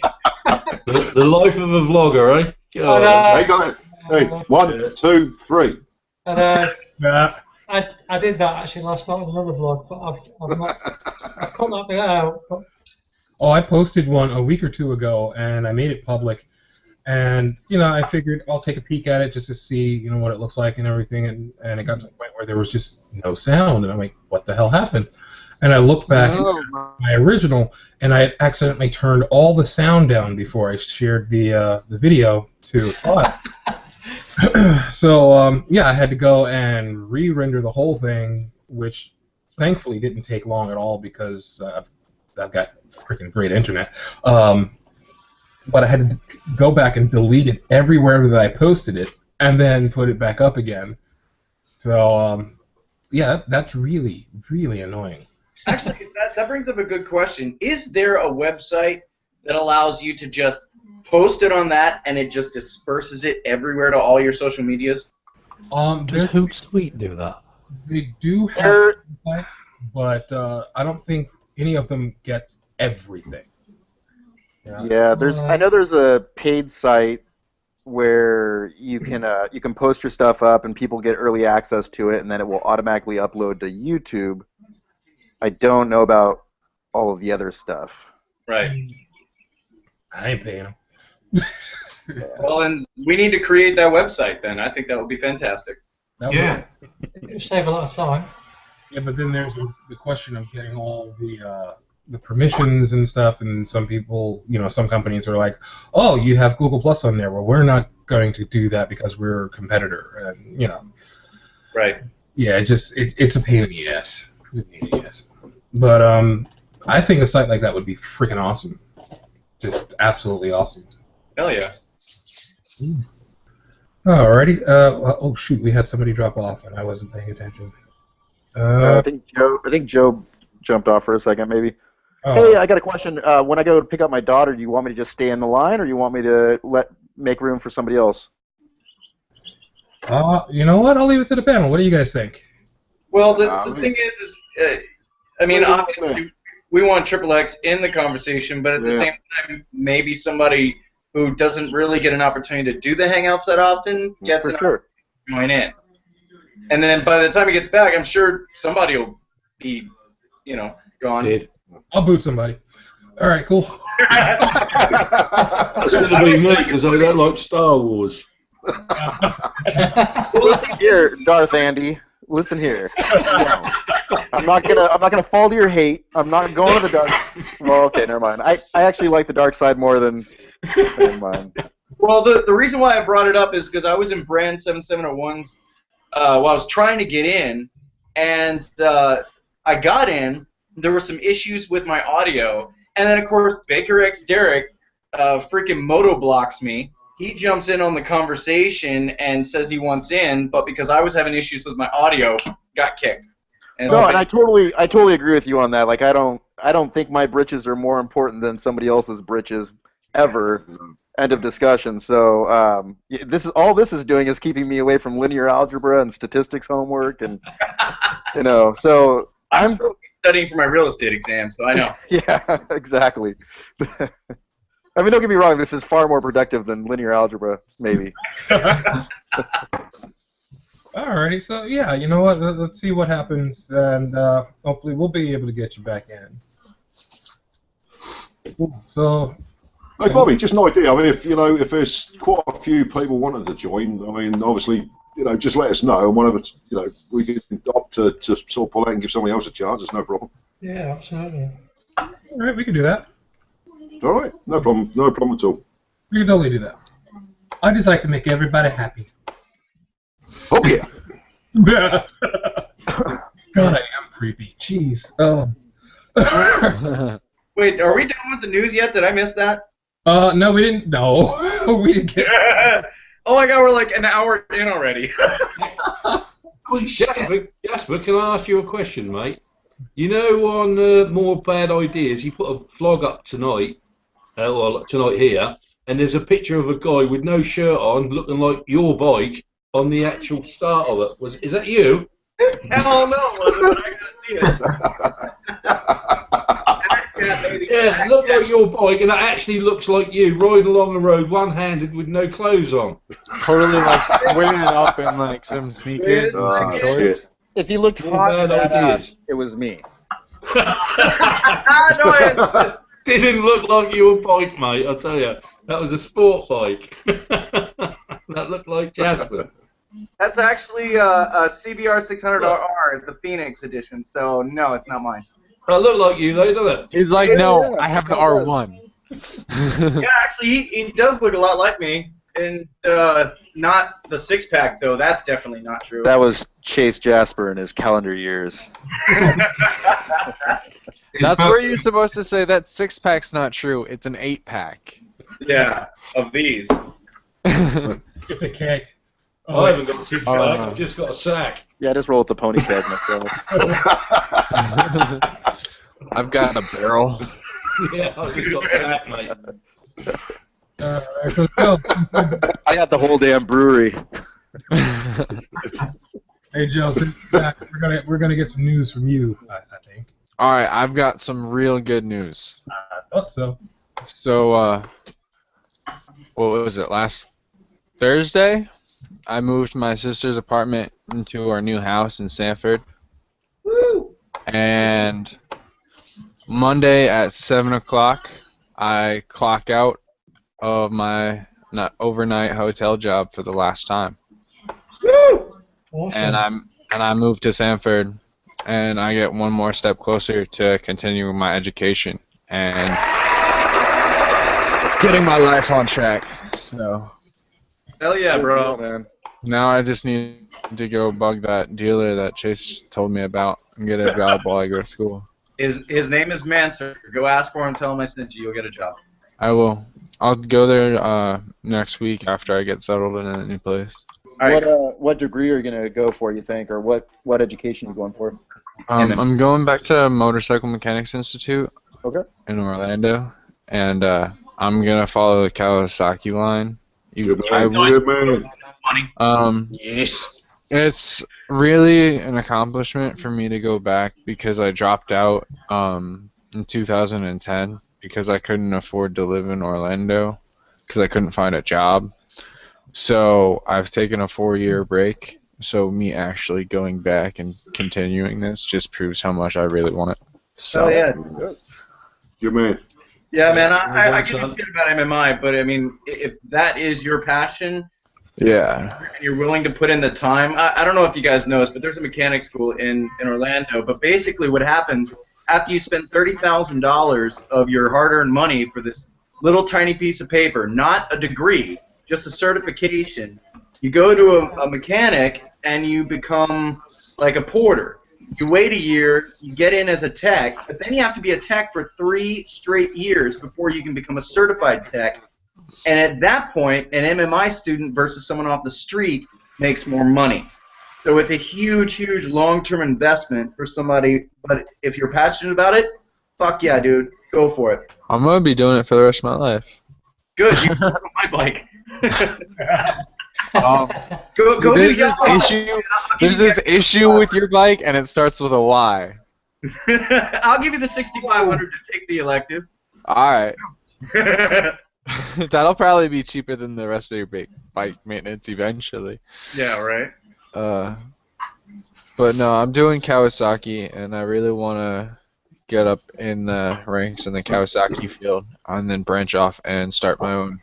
The life of a vlogger, eh? Hey, got it. Hey, 1, 2, 3. And, Yeah. I did that actually last night in another vlog, but I've cut that bit out. But... Oh, I posted one a week or two ago, and I made it public. And, you know, I figured I'll take a peek at it just to see, you know, what it looks like and everything. And it got to the point where there was just no sound. And I'm like, what the hell happened? And I looked back at my original, and I accidentally turned all the sound down before I shared the video to Todd. So, yeah, I had to go and re-render the whole thing, which thankfully didn't take long at all because I've got freaking great internet. But I had to go back and delete it everywhere that I posted it and then put it back up again. So, yeah, that's really, really annoying. Actually, that brings up a good question. Is there a website that allows you to just post it on that and it just disperses it everywhere to all your social medias? Does Hootsuite do that? They do have websites, but I don't think any of them get everything. Yeah, I know there's a paid site where you can post your stuff up and people get early access to it, and then it will automatically upload to YouTube. I don't know about all of the other stuff. Right. I ain't paying them. Well, and we need to create that website then. I think that would be fantastic. It would save a lot of time. Yeah, but then there's the question of getting all the permissions and stuff, and some people, you know, some companies are like, oh, you have Google Plus on there. Well, we're not going to do that because we're a competitor, and, you know. Right. Yeah, it's a pain in the ass. It's a pain in the ass. But I think a site like that would be freaking awesome. Just absolutely awesome. Hell yeah. Alrighty. Oh shoot, we had somebody drop off, and I wasn't paying attention. I think Joe jumped off for a second, maybe. Oh. Hey, I got a question. When I go to pick up my daughter, do you want me to just stay in the line, or do you want me to make room for somebody else? You know what? I'll leave it to the panel. What do you guys think? Well, the thing is I mean, obviously, we want XXX in the conversation, but at the same time, maybe somebody who doesn't really get an opportunity to do the Hangouts that often gets an opportunity to join in. And then by the time he gets back, I'm sure somebody will be, you know, gone. Dead. I'll boot somebody. All right, cool. That's going to be me because I don't like Star Wars. Listen here, Darth Andy. Listen here. I'm not gonna fall to your hate. I'm not going to the dark. Well, okay, never mind. I actually like the dark side more than. Never mind. Well, the reason why I brought it up is because I was in Brand 7701's while I was trying to get in, and I got in. There were some issues with my audio, and then of course Baker X Derek freaking moto blocks me. He jumps in on the conversation and says he wants in, but because I was having issues with my audio, got kicked. And I totally agree with you on that. Like I don't think my britches are more important than somebody else's britches ever. End of discussion. So this is doing is keeping me away from linear algebra and statistics homework, and you know. So I'm studying for my real estate exam, so I know. Yeah, exactly. I mean, don't get me wrong. This is far more productive than linear algebra, maybe. Alrighty, so yeah, you know what? Let's see what happens, and hopefully we'll be able to get you back in. So, Hey Bobby, just an idea. I mean, if there's quite a few people wanting to join, I mean, obviously, just let us know, and one of us, we can opt to sort of pull out and give somebody else a chance. It's no problem. Yeah, absolutely. all right, we can do that. All right, no problem at all. We can totally do that. I just like to make everybody happy. Oh yeah. God, I am creepy. Jeez. Wait, are we done with the news yet? Did I miss that? No, we didn't. No, we didn't get. Oh my God, we're like an hour in already. Jasper, can I ask you a question, mate? You know, on More Bad Ideas, you put a vlog up tonight, tonight here, and there's a picture of a guy with no shirt on, looking like your bike on the actual start of it. Is that you? Hell no, it wasn't. I couldn't see it. Yeah, it looked like your bike, and it actually looks like you riding along the road one-handed with no clothes on. Totally like squinting up in like some sneakers and some shorts. If he looked hot and badass, it was me. It didn't look like your bike, mate, I tell you. That was a sport bike. That looked like Jasper. That's actually a CBR 600R, the Phoenix edition, so no, it's not mine. That looked like you, though, doesn't it? He's like, no, I have the R1. Yeah, actually, he does look a lot like me. And not the six-pack, though. That's definitely not true. That was Chase Jasper in his calendar years. That's where you're supposed to say that six-pack's not true. It's an 8-pack. Yeah, of these. It's a keg. I haven't got a six-pack. I've just got a sack. Yeah, I just roll with the pony keg myself. I've got a barrel. Yeah, I've just got a sack, mate. So Joe, I got the whole damn brewery. hey Joe, sit back. We're gonna get some news from you, I think. All right, I've got some real good news. I thought so. So, what was it? Last Thursday, I moved my sister's apartment into our new house in Sanford. Woo! And Monday at 7 o'clock, I clock out of my overnight hotel job for the last time. Woo! Awesome. And I moved to Sanford, and I get one more step closer to continuing my education and getting my life on track. So Hell yeah, bro. Man. now I just need to go bug that dealer that Chase told me about and get a job while I go to school. His name is Manser. Go ask for him, tell him I sent you. You'll get a job. I will. I'll go there next week after I get settled in a new place. All right. What degree are you gonna go for? You think, or what education are you going for? I'm going back to Motorcycle Mechanics Institute Okay. in Orlando, and I'm gonna follow the Kawasaki line. Good man. Yes. It's really an accomplishment for me to go back because I dropped out in 2010 because I couldn't afford to live in Orlando because I couldn't find a job. So I've taken a 4-year break. So me actually going back and continuing this just proves how much I really want it. So Oh yeah. Good man. Yeah, man. I give a shit about MMI, but I mean, if that is your passion, yeah. and you're willing to put in the time. I don't know if you guys know this, but there's a mechanic school in Orlando. But basically, what happens after you spend $30,000 of your hard-earned money for this little tiny piece of paper, not a degree, just a certification, you go to a mechanic and you become like a porter. You wait a year, you get in as a tech, but then you have to be a tech for 3 straight years before you can become a certified tech. And at that point, an MMI student versus someone off the street makes more money. So it's a huge, huge long-term investment for somebody. But if you're passionate about it, fuck yeah, dude, go for it. I'm going to be doing it for the rest of my life. Good, you can go on my bike. So go there's do this the issue. There's this issue with your bike, and it starts with a Y. I'll give you the 6,500 to take the elective. All right. That'll probably be cheaper than the rest of your bike maintenance eventually. Yeah, right. But no, I'm doing Kawasaki, and I really want to get up in the ranks in the Kawasaki field, and then branch off and start my own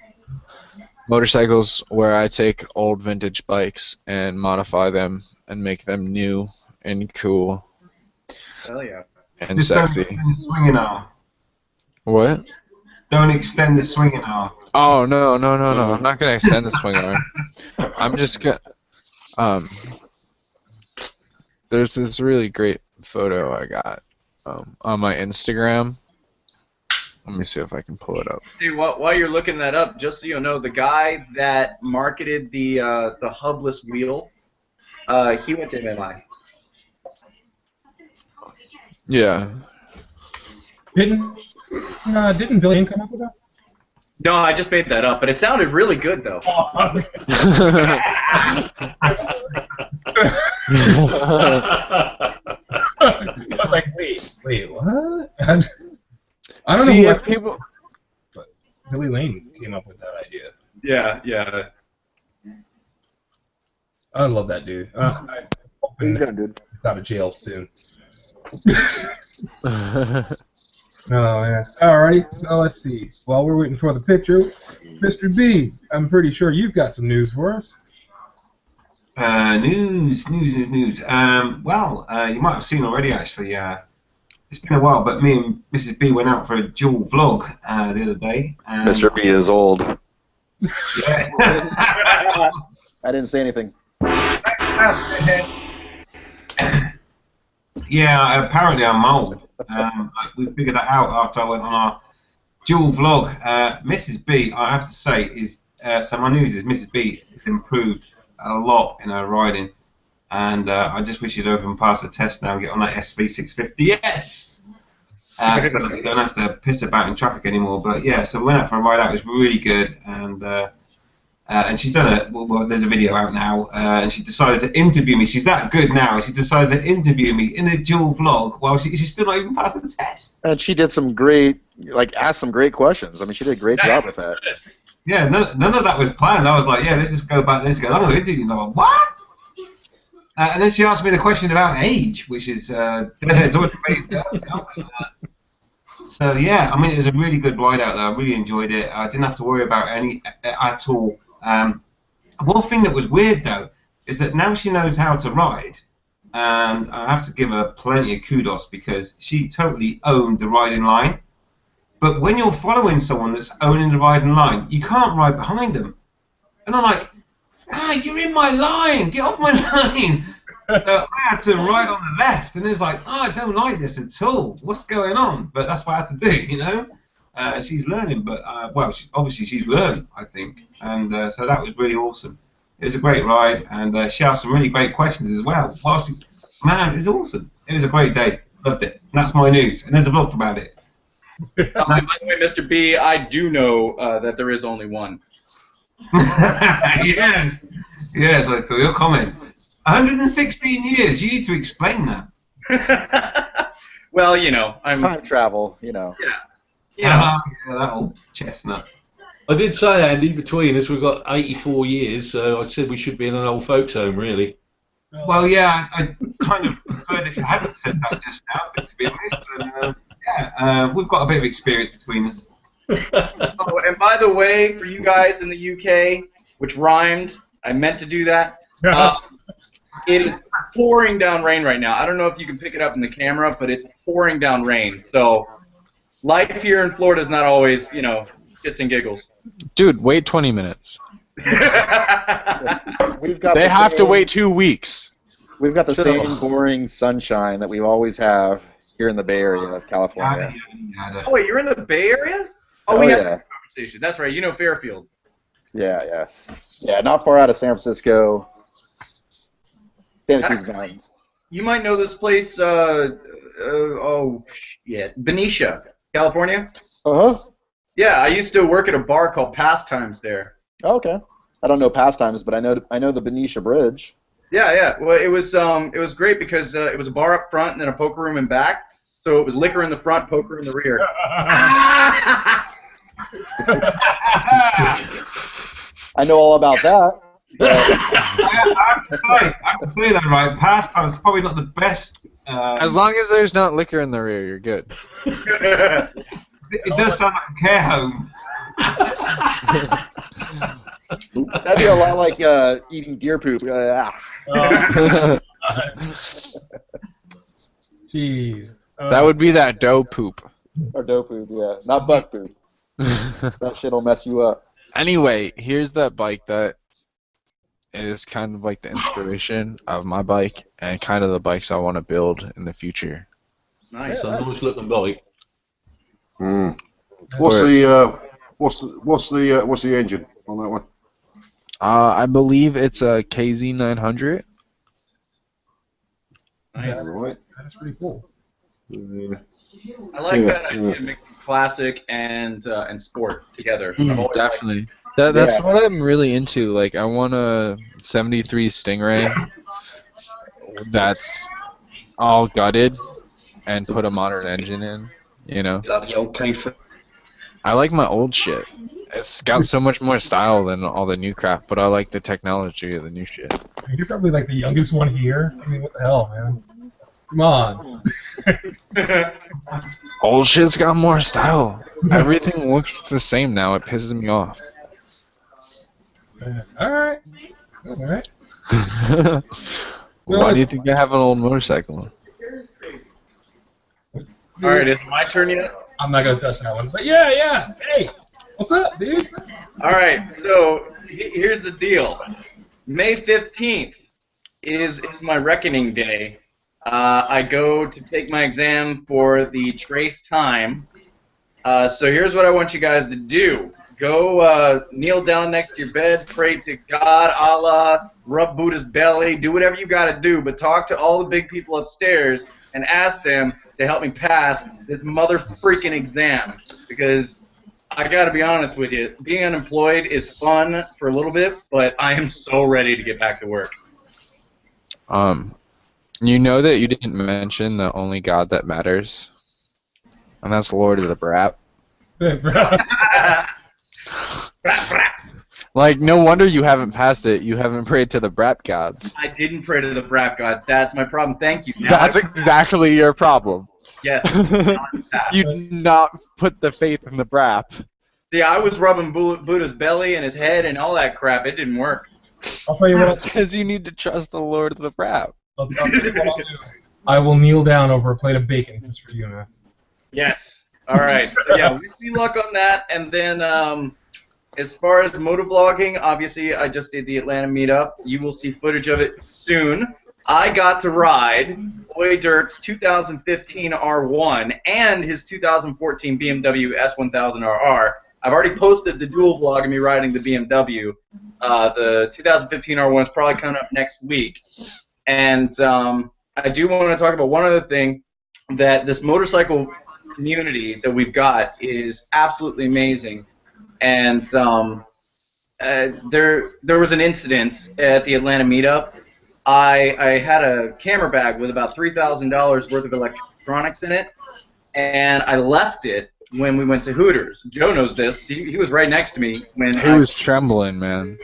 motorcycles where I take old vintage bikes and modify them and make them new and cool Hell yeah. and Just sexy. don't extend the swinging arm. What? Don't extend the swinging arm. Oh no! I'm not gonna extend the swing arm. I'm just gonna. There's this really great photo I got on my Instagram. Let me see if I can pull it up. Hey, while you're looking that up, just so you know, the guy that marketed the hubless wheel, he went to MMI. Yeah. Didn't Billion come up with that? No, I just made that up, but it sounded really good though. I was like, wait, what? I don't See, know if people. but Billy Lane came up with that idea. Yeah. I love that dude. I'm hoping dude? he's out of jail soon. Oh, yeah. Alrighty, so let's see. While we're waiting for the picture, Mr. B, I'm pretty sure you've got some news for us. News. Well, you might have seen already, actually. It's been a while, but me and Mrs. B went out for a dual vlog the other day. Mr. B is old. Yeah. I didn't say anything. Yeah, apparently I'm old. We figured that out after I went on our dual vlog. Mrs. B, I have to say, is so my news is Mrs. B has improved a lot in her riding, and I just wish she'd open pass the test now and get on that SV650. Yes. So you don't have to piss about in traffic anymore. But yeah, so we went out for a ride out. It was really good, and she's done it. Well, there's a video out now, and she decided to interview me. She's that good now. She decided to interview me in a dual vlog while she's still not even passed the test. And she did some great, asked some great questions. I mean, she did a great job with that. Yeah, none of that was planned. I was like, yeah, let's just go back. Let's go. I'm going to interview you. And I'm like, what? And then she asked me the question about age, which is deadheads always raised up. So yeah, I mean, it was a really good ride out there. I really enjoyed it. I didn't have to worry about any at all. One thing that was weird though is that now she knows how to ride, and I have to give her plenty of kudos because she totally owned the riding line. But when you're following someone that's owning the riding line, you can't ride behind them. And I'm like, you're in my line, get off my line. So I had to ride on the left, and it's like, I don't like this at all. What's going on? But that's what I had to do, you know. She's learning, but well, obviously she's learned, I think, and so that was really awesome. It was a great ride, and she asked some really great questions as well. Man, it was awesome. It was a great day. Loved it. And that's my news, and there's a vlog about it. By the way, Mr. B, I do know that there is only one. Yes, I saw your comment. 116 years. You need to explain that. Well, you know, I'm time travel. You know. Yeah. Yeah, that old chestnut. I did say, Andy, between us, we've got 84 years, so I said we should be in an old folks' home, really. Well, yeah, I kind of preferred if you hadn't said that just now, but to be honest, but, yeah, we've got a bit of experience between us. Oh, and by the way, for you guys in the UK, which rhymed, I meant to do that. It is pouring down rain right now. I don't know if you can pick it up in the camera, but it's pouring down rain. So life here in Florida is not always, you know, shits and giggles. Dude, wait 20 minutes. They have to wait 2 weeks. We've got the same boring sunshine that we always have here in the Bay Area of California. Oh, wait, you're in the Bay Area? Oh, we had that conversation. That's right. You know Fairfield. Yeah, yes. Yeah, not far out of San Francisco. Sanity's Mountains. You might know this place, Benicia, California. Uh-huh. Yeah, I used to work at a bar called Pastimes there. Oh, okay. I don't know Pastimes, but I know the Benicia Bridge. Yeah. Well, it was great because it was a bar up front and then a poker room in back. So it was liquor in the front, poker in the rear. I know all about that. I have to say that, right? Pastime is probably not the best. As long as there's not liquor in the rear, you're good. It does sound like a care home. That'd be a lot like eating deer poop. Jeez. That would be that doe poop. Or doe poop, yeah. Not buck poop. That shit'll mess you up. Anyway, here's that bike that is kind of like the inspiration of my bike and kind of the bikes I want to build in the future. Nice. A nice looking bike. Mm. What's the engine on that one? I believe it's a KZ900. Nice. Right. That's pretty cool. I like that idea, mixing classic and sport together. I've always Definitely. That's what I'm really into. Like, I want a 73 Stingray that's all gutted and put a modern engine in, you know? Bloody okay for. I like my old shit. It's got so much more style than all the new crap, but I like the technology of the new shit. You're probably like the youngest one here. I mean, what the hell, man? Come on. Old shit's got more style. Everything looks the same now. It pisses me off. Alright. Alright. Why do you think I have an old motorcycle? Alright, is it my turn yet? I'm not going to touch that one. But yeah. Hey, what's up, dude? Alright, so here's the deal. May 15th is my reckoning day. I go to take my exam for the trace time. So here's what I want you guys to do. Go kneel down next to your bed, pray to God, Allah, rub Buddha's belly, do whatever you got to do, but talk to all the big people upstairs and ask them to help me pass this mother freaking exam. Because I got to be honest with you, being unemployed is fun for a little bit, but I am so ready to get back to work. You know that you didn't mention the only God that matters, and that's Lord of the Brap. Like, no wonder you haven't passed it. You haven't prayed to the Brap gods. I didn't pray to the Brap gods. That's my problem. Thank you. Now That's exactly your problem. Yes. You did not put the faith in the Brap. See, I was rubbing Buddha's belly and his head and all that crap. It didn't work. I'll tell you what. That's because you need to trust the Lord of the Brap. I'll tell you what I'll do. I will kneel down over a plate of bacon just for you, man. Yes. All right. So, yeah, wish me luck on that. And then as far as motovlogging, obviously I just did the Atlanta meetup. You will see footage of it soon. I got to ride Boy Dirk's 2015 R1 and his 2014 BMW S1000RR. I've already posted the dual vlog of me riding the BMW. The 2015 R1 is probably coming up next week. And I do want to talk about one other thing, that this motorcycle community that we've got is absolutely amazing. And there was an incident at the Atlanta meetup. I had a camera bag with about $3,000 worth of electronics in it, and I left it when we went to Hooters. Joe knows this. He was right next to me when He was trembling, man.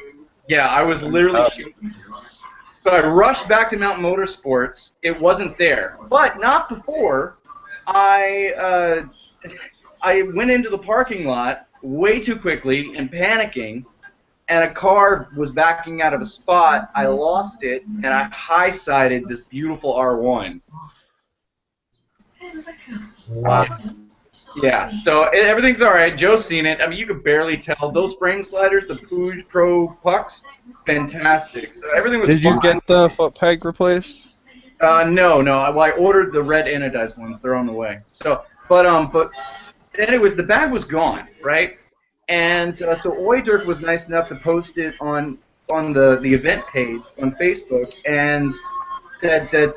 Yeah, I was literally shaking. So I rushed back to Mountain Motorsports. It wasn't there, but not before I went into the parking lot way too quickly and panicking, and a car was backing out of a spot. I lost it, and I high-sided this beautiful R1. Wow. Yeah, so everything's all right. Joe's seen it. I mean, you could barely tell. Those frame sliders, the Puig Pro Pucks, fantastic. So everything was Did you fine. get the foot peg replaced? No. Well, I ordered the red anodized ones. They're on the way. So, but anyways, the bag was gone, right? And so Oi Dirk was nice enough to post it on the event page on Facebook and said that,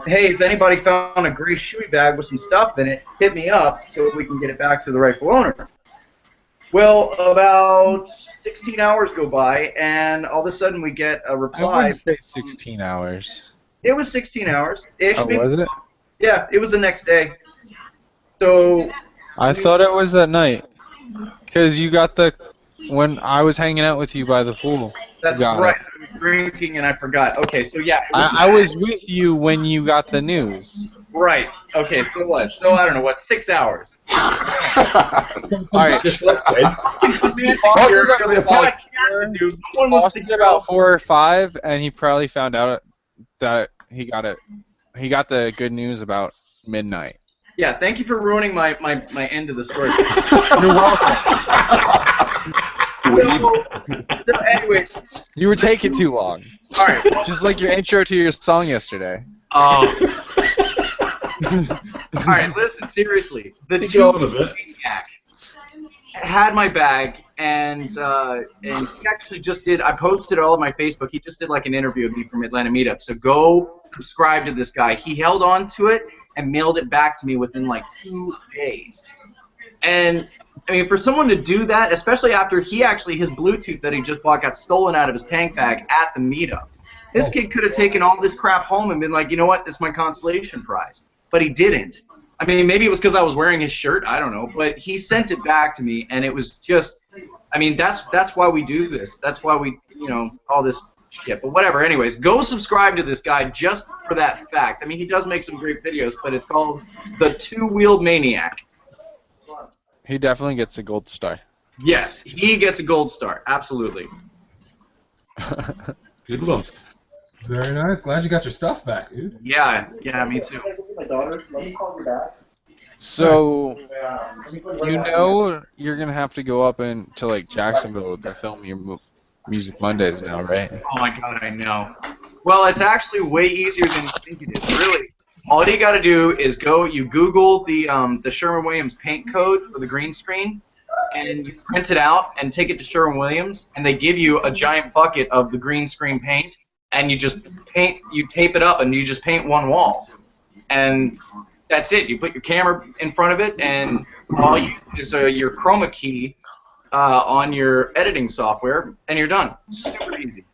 hey, if anybody found a gray shoey bag with some stuff in it, hit me up so we can get it back to the rightful owner. Well, about 16 hours go by, and all of a sudden we get a I reply. wouldn't say 16 hours. It was 16 hours-ish. Oh, was it? Yeah, it was the next day. So I thought it was that night. Because you got when I was hanging out with you by the pool. That's right. I was drinking and I forgot. Okay, so yeah. I was with you when you got the news. Right. Okay, so what? So I don't know what, 6 hours. Alright. About 4 or 5, and he probably found out that he got it. He got the good news about midnight. Yeah, thank you for ruining my end of the story. You're welcome. So anyways. You were taking too long. Alright. Well, just like your intro to your song yesterday. Alright, listen, seriously. The maniac had my bag, and he actually just did, I posted all of my Facebook, he just did like an interview with me from Atlanta Meetup, so go subscribe to this guy. He held on to it and mailed it back to me within like 2 days. And I mean, for someone to do that, especially after his Bluetooth that he just bought got stolen out of his tank bag at the meetup. This kid could have taken all this crap home and been like, you know what, it's my consolation prize. But he didn't. I mean, maybe it was because I was wearing his shirt, I don't know. But he sent it back to me, and it was just, I mean, that's why we do this. That's why we, all this shit. But whatever, anyways, go subscribe to this guy just for that fact. I mean, he does make some great videos, but it's called The Two-Wheeled Maniac. He definitely gets a gold star. Yes, he gets a gold star. Absolutely. Good one. Very nice. Glad you got your stuff back, dude. Yeah, me too. So, you're going to have to go up to like Jacksonville to film your Music Mondays now, right? Oh my god, I know. Well, it's actually way easier than you think it is. Really. All you got to do is you Google the Sherwin-Williams paint code for the green screen, and you print it out and take it to Sherwin-Williams, and they give you a giant bucket of the green screen paint, and you just tape it up, and you just paint one wall, and that's it. You put your camera in front of it, and all you is your chroma key on your editing software, and you're done. Super easy.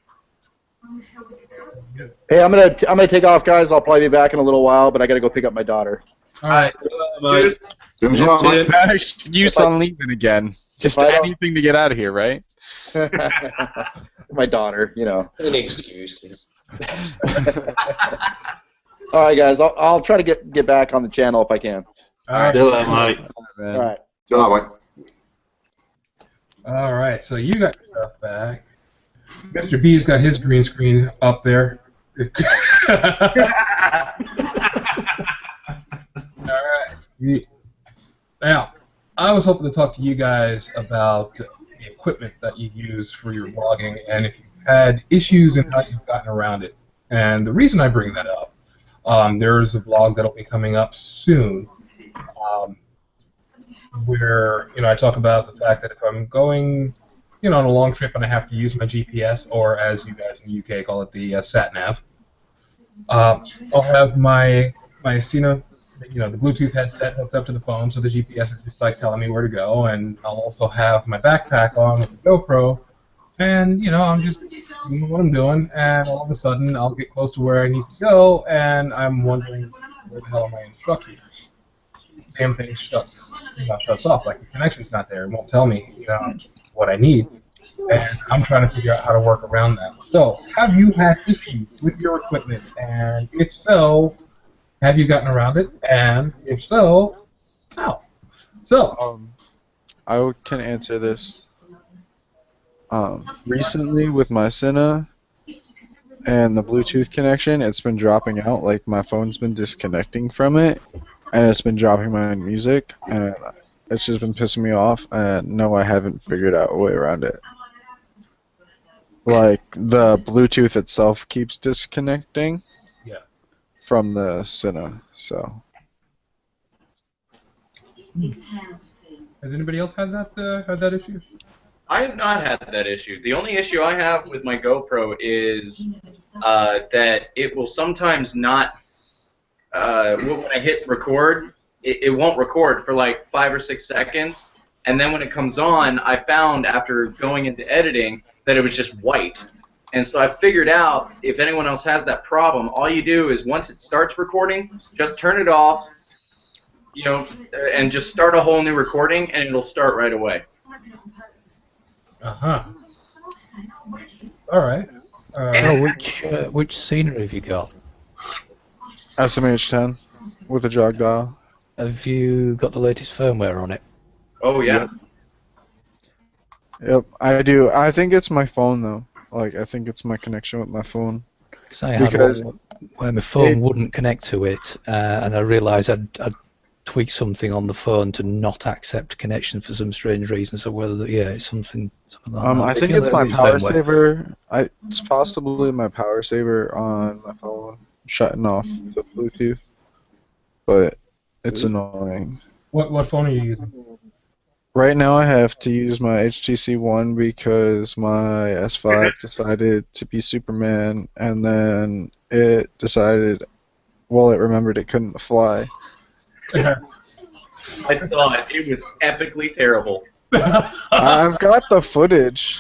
Hey, I'm gonna take off, guys. I'll probably be back in a little while, but I gotta go pick up my daughter. All right. Bad excuse on leaving again. Just anything to get out of here, right? My daughter, An excuse. All right, guys. I'll try to get back on the channel if I can. All right. Do that, mate. All right. Good night, mate. All right. So you got your stuff back. Mr. B's got his green screen up there. All right. Now, I was hoping to talk to you guys about the equipment that you use for your vlogging and if you've had issues and how you've gotten around it. And the reason I bring that up, there's a vlog that'll be coming up soon where I talk about the fact that if I'm going on a long trip and I have to use my GPS, or as you guys in the UK call it, the sat nav, I'll have my the Bluetooth headset hooked up to the phone, so the GPS is just like telling me where to go, and I'll also have my backpack on with the GoPro, and I'm just doing what I'm doing, and all of a sudden I'll get close to where I need to go, and I'm wondering where the hell are my instructions? Damn thing shuts off, like the connection's not there, it won't tell me what I need, and I'm trying to figure out how to work around that. So, have you had issues with your equipment, and if so, have you gotten around it, and if so, how? So, I can answer this. Recently with my Cine and the Bluetooth connection, it's been dropping out, like my phone's been disconnecting from it, and it's been dropping my music, and it's just been pissing me off, and no, I haven't figured out a way around it. Like, the Bluetooth itself keeps disconnecting from the Cine, so. Has anybody else had that issue? I have not had that issue. The only issue I have with my GoPro is that it will sometimes not, when I hit record, it won't record for like 5 or 6 seconds, and then when it comes on, I found after going into editing that it was just white. And so I figured out, if anyone else has that problem, all you do is once it starts recording, just turn it off, and just start a whole new recording, and it'll start right away. Uh-huh. All right. So which scenery have you got? SMH10 with a jog dial. Have you got the latest firmware on it? Oh yeah. Yep, I do. I think it's my phone though. Like I think it's my connection with my phone. Because I had one where my phone wouldn't connect to it, and I realised I'd tweaked something on the phone to not accept connection for some strange reason. So whether it's something like that. I think it's my power saver. It's possibly my power saver on my phone shutting off the Bluetooth, but it's annoying. What phone are you using? Right now I have to use my HTC One because my S5 decided to be Superman, and then it decided, well, it remembered it couldn't fly. I saw it. It was epically terrible. I've got the footage.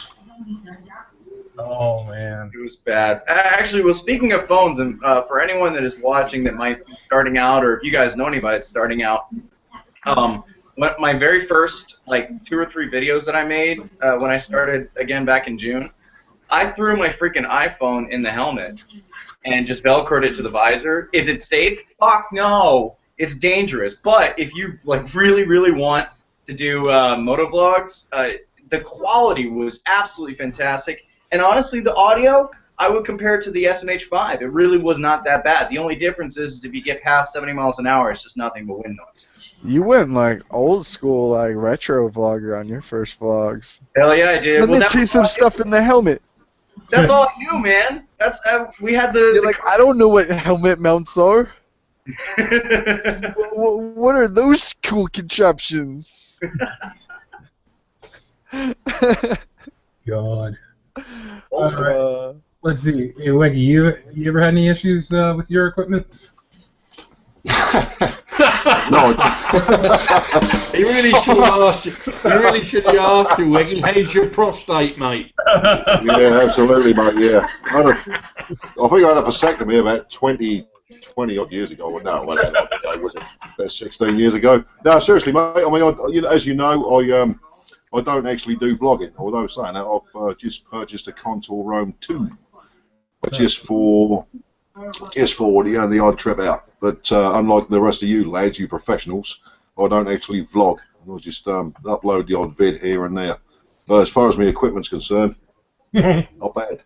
Oh man, it was bad. Actually, well, speaking of phones, and for anyone that is watching that might be starting out, or if you guys know anybody that's starting out, my very first 2 or 3 videos that I made when I started again back in June, I threw my freaking iPhone in the helmet and just Velcroed it to the visor. Is it safe? Fuck no. It's dangerous. But if you really, really want to do motovlogs, the quality was absolutely fantastic. And honestly, the audio, I would compare it to the SMH5. It really was not that bad. The only difference is if you get past 70 miles an hour, it's just nothing but wind noise. You went old school, retro vlogger on your first vlogs. Hell yeah, I did. Let me tape some stuff in the helmet. That's all I knew, man. That's we had the. You're I don't know what helmet mounts are. What are those cool contraptions? God. Right. Let's see. Hey, Weggy, you ever had any issues with your equipment? No. He really should have asked you. He really should have asked you, Weggy. How's your prostate, mate? Yeah, absolutely, mate. Yeah. I think I had a vasectomy about 20 odd years ago. Well, no, it was about 16 years ago. No, seriously, mate. I mean, as you know, I don't actually do vlogging. Although saying that, I've just purchased a Contour Roam 2, but just for the odd trip out. But unlike the rest of you lads, you professionals, I don't actually vlog. I'll just upload the odd vid here and there. But as far as my equipment's concerned, not bad.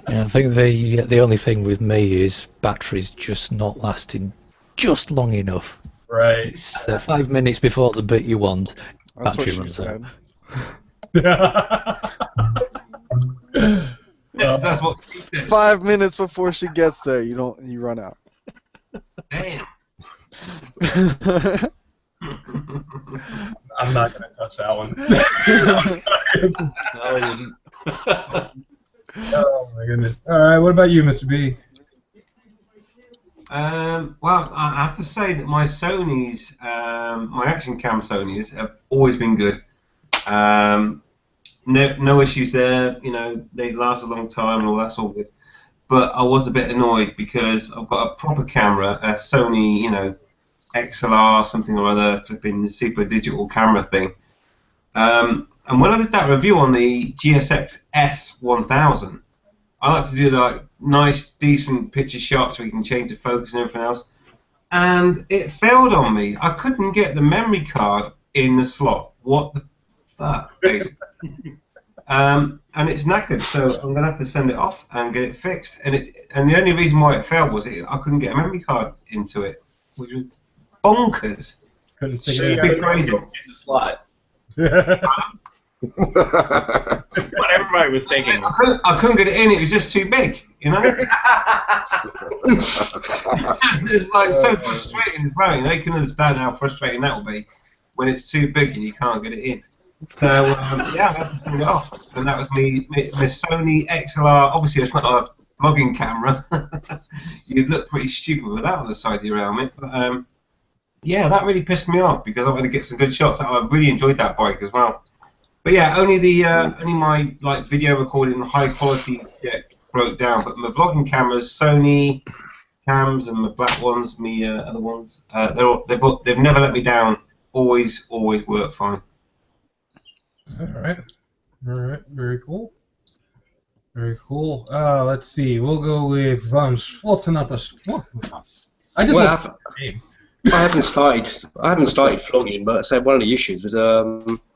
Yeah, I think the only thing with me is batteries just not lasting just long enough. Right. 5 minutes before the bit you want, That's battery what runs out. That's what she said. 5 minutes before she gets there, you run out. Damn. I'm not gonna touch that one. No, I wouldn't. Oh my goodness. All right. What about you, Mr. B? Well, I have to say that my Sonys, my action cam Sonys, have always been good. No issues there. They last a long time and all that's all good. But I was a bit annoyed because I've got a proper camera, a Sony, XLR something or other, flipping super digital camera thing. And when I did that review on the GSX S1000, I like to do nice, decent picture shots where you can change the focus and everything else. And it failed on me. I couldn't get the memory card in the slot. What the fuck, basically. And it's knackered, so I'm gonna have to send it off and get it fixed. And the only reason why it failed was I couldn't get a memory card into it, which was bonkers. Couldn't stick it Stupid in. crazy in the slot. What everybody was thinking. I couldn't get it in. It was just too big, It's so frustrating as well. You can understand how frustrating that will be when it's too big and you can't get it in. So yeah, I had to send it off, and that was me Sony XLR. Obviously, it's not a vlogging camera. You'd look pretty stupid with that on the side of your helmet. But yeah, that really pissed me off because I wanted to get some good shots. I really enjoyed that bike as well. But yeah, only my video recording high quality broke down. But my vlogging cameras, Sony cams, and my black ones, other ones, they've never let me down. Always work fine. All right. All right. Very cool. Very cool. Let's see. We'll go with Van Schwarzenegger. I just Well, want to name. I haven't started flogging, but I said one of the issues was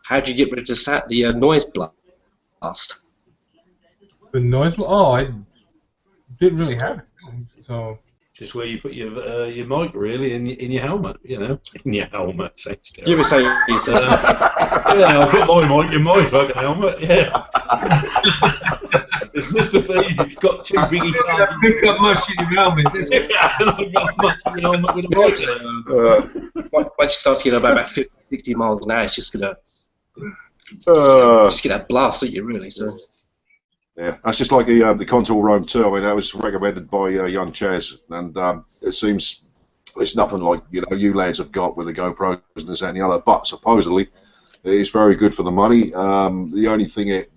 how do you get rid of the noise blast? The noise. Oh, I didn't really have it. So. Just where you put your mic really in your helmet, you know, in your helmet. You were saying, yeah, I put my mic in my fucking helmet. Yeah. It's Mr. Thief. He's got two biggie cards. Pick up much in your helmet. Yeah, and I've got much in my helmet with a mic. Once you start to get about 50, 60 miles an hour, it's just gonna blast at you, really. So. Yeah, that's just like the Contour Roam 2. I mean, that was recommended by young Chaz, and it seems it's nothing like you lads have got with the GoPros and this and the other. But supposedly, it is very good for the money. The only thing it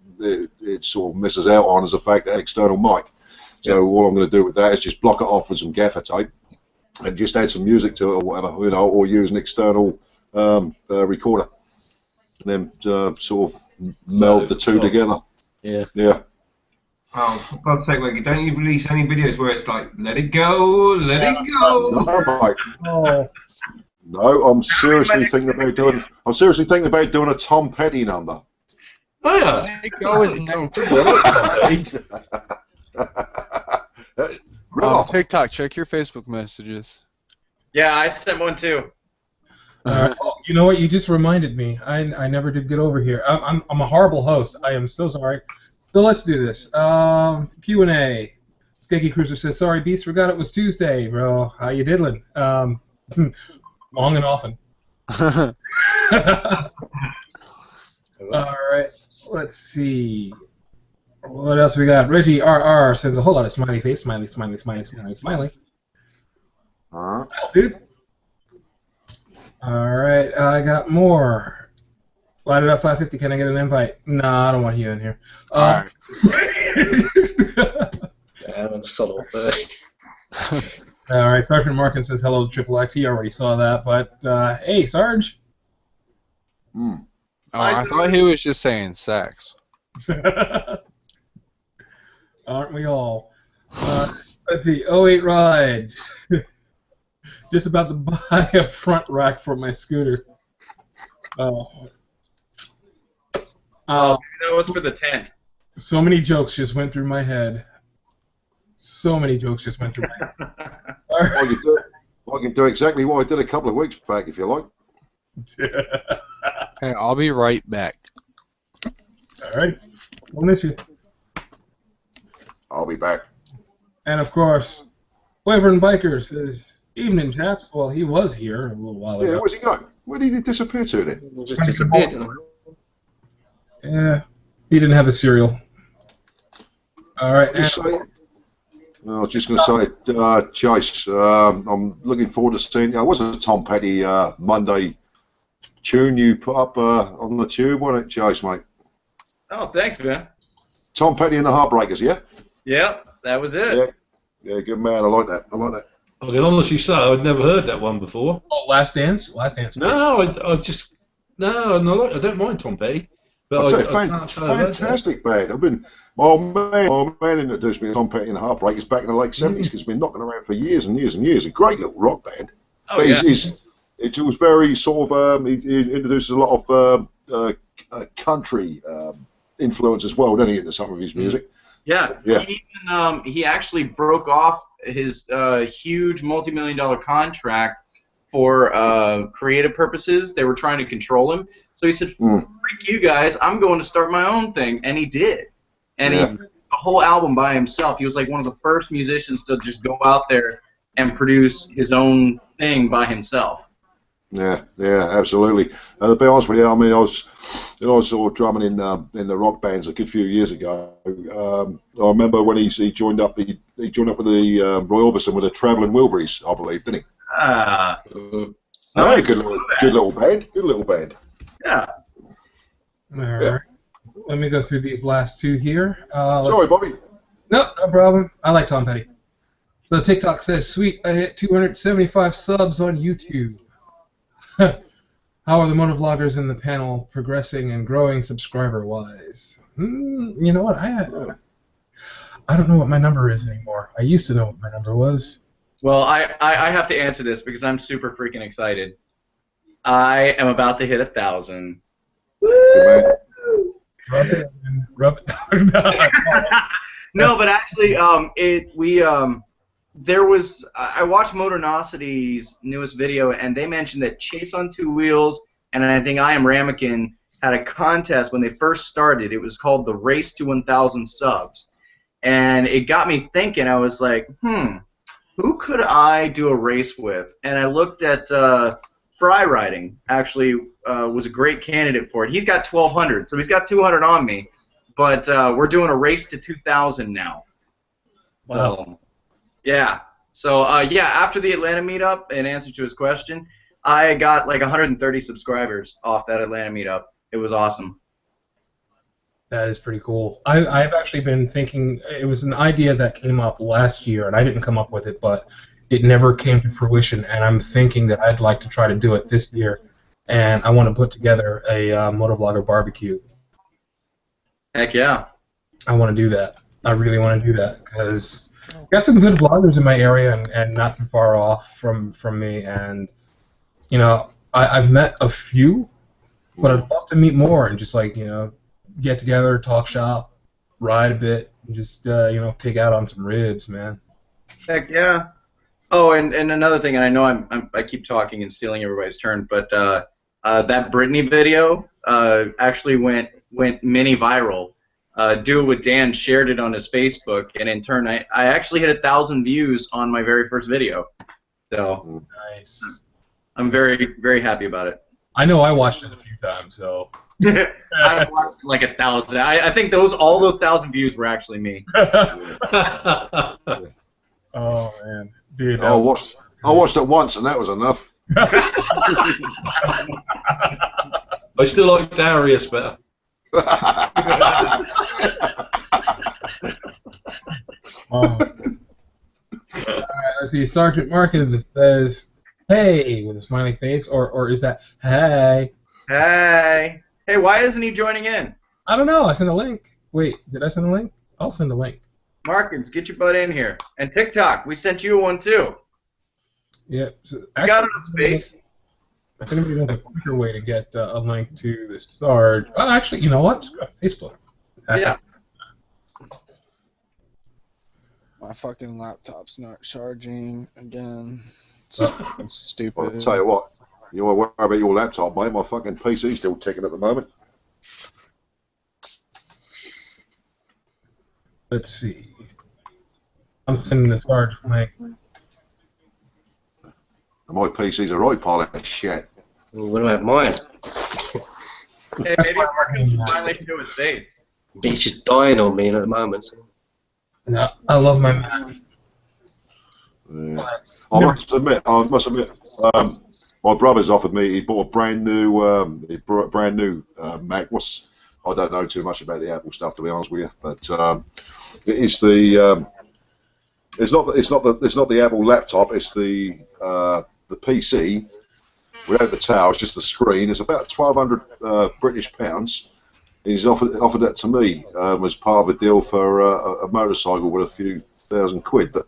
sort of misses out on is the fact that an external mic. So all I'm going to do with that is just block it off with some gaffer tape, and just add some music to it or whatever, or use an external recorder, and then sort of meld the two together. Yeah. Yeah. Oh, for God's sake, Wiggy, don't you release any videos where it's like, let it go, let it go? No, mate. No, I'm seriously thinking about doing. I'm seriously thinking about doing a Tom Petty number. Oh yeah. TikTok, check your Facebook messages. Yeah, I sent one too. You know what? You just reminded me. I never did get over here. I'm a horrible host. I am so sorry. So let's do this. Q&A. Skeggy Cruiser says, "Sorry, Beast, forgot it was Tuesday, bro. How you diddling?" Long and often. All right. Let's see. What else we got? Reggie RR sends a whole lot of smiley face. Smiley, smiley, smiley, smiley, smiley. Dude. All right. I got more. Light it up 550. Can I get an invite? Nah, I don't want you in here. Yeah, that's subtle. All right. Sergeant Markin says hello to Triple X. He already saw that, but hey, Sarge. Oh, I thought he was just saying sex. Aren't we all? Let's see. 08 Ride. Just about to buy a front rack for my scooter. That was for the tent. So many jokes just went through my head. So many jokes just went through my head. I can do exactly what I did a couple of weeks back, if you like. Hey, I'll be right back. All right. We'll miss you. I'll be back. And of course, Wyvern Biker says, "Evening, chaps." Well, he was here a little while ago. Yeah, where's he going? Where did he disappear to then? He just disappeared. Yeah, he didn't have the cereal. All right. I was just going to say, Chase, I'm looking forward to seeing. Was it a Tom Petty Monday tune you put up on the tube, wasn't it, Chase, mate? Oh, thanks, man. Tom Petty and the Heartbreakers, yeah? Yeah, that was it. Yeah, good man. I like that. I like that. I can honestly say I'd never heard that one before. Oh, Last Dance? Last Dance. No, I don't mind Tom Petty. But Fantastic band. My man introduced me to Tom Petty and the Heartbreakers back in the late 70s because he's been knocking around for years and years and years. A great little rock band. Oh, but yeah. it was very sort of, he introduces a lot of country influence as well, doesn't he, into some of his music? Yeah. He actually broke off his huge multi-million-dollar contract for creative purposes. They were trying to control him. So he said, "Freak you guys, I'm going to start my own thing." And he did. And he did the whole album by himself. He was like one of the first musicians to just go out there and produce his own thing by himself. Yeah, absolutely. And to be honest with you, I mean, I was sort of drumming in the rock bands a good few years ago. I remember when he joined up. He joined up with the Roy Orbison with the Travelling Wilburys, I believe, didn't he? Good little band. Good little band. Yeah. All right. Let me go through these last two here. Sorry, Bobby. No problem. I like Tom Petty. So TikTok says, "Sweet, I hit 275 subs on YouTube." How are the motovloggers in the panel progressing and growing subscriber-wise? You know what? I don't know what my number is anymore. I used to know what my number was. Well, I have to answer this because I'm super freaking excited. I am about to hit 1,000. Rub it in, rub it down. No, but actually, there was I watched Motornosity's newest video, and they mentioned that Chase on Two Wheels and I think I Am Ramekin had a contest when they first started. It was called the Race to 1,000 Subs, and it got me thinking. I was like, who could I do a race with? And I looked at Fry Riding. Actually, was a great candidate for it. He's got 1,200, so he's got 200 on me. But we're doing a race to 2,000 now. Wow. Yeah. So yeah, after the Atlanta meetup, in answer to his question, I got like 130 subscribers off that Atlanta meetup. It was awesome. That is pretty cool. I've actually been thinking, it was an idea that came up last year, and I didn't come up with it, but it never came to fruition, and I'm thinking that I'd like to try to do it this year, and I want to put together a motovlogger barbecue. Heck yeah. I want to do that. I really want to do that, because got some good vloggers in my area and not too far off from me, and you know, I've met a few, but I'd love to meet more and just like, you know, get together, talk shop, ride a bit, and just you know, pig out on some ribs, man. Heck yeah. Oh, and another thing, and I know I keep talking and stealing everybody's turn, but that Britney video actually went mini viral. Do It With Dan shared it on his Facebook, and in turn, I actually hit 1,000 views on my very first video. So nice. I'm very, very happy about it. I know I watched it a few times, so. I watched like 1,000. I think all those 1,000 views were actually me. Oh man, dude. I watched it once, and that was enough. I still like Darius better. Let's see. Sergeant Markins says, "Hey," with a smiley face, or is that "Hey"? Hey, why isn't he joining in? I don't know. I sent a link. Wait, did I send a link? I'll send a link. Markins, get your butt in here. And TikTok, we sent you one too. Yep. So you got it on space. I think there's a quicker way to get a link to the Sarge. Well, actually, you know what? Facebook. Yeah. My fucking laptop's not charging again. It's stupid. I'll tell you what. You want to worry about your laptop, mate? My fucking PC's still ticking at the moment. Let's see. I'm sending the Sarge link. My PC's a right pile of shit. Well, what do I have mine? Hey, maybe Markins will finally do his face. It's just dying on me at the moment. So. No, I love my Mac. Yeah. I must admit, my brother's offered me. He bought a brand new Mac. I don't know too much about the Apple stuff, to be honest with you, but it's the it's not the Apple laptop. It's the PC without the tower. It's just the screen. It's about 1,200 British pounds. He's offered that to me as part of a deal for a motorcycle with a few thousand quid. But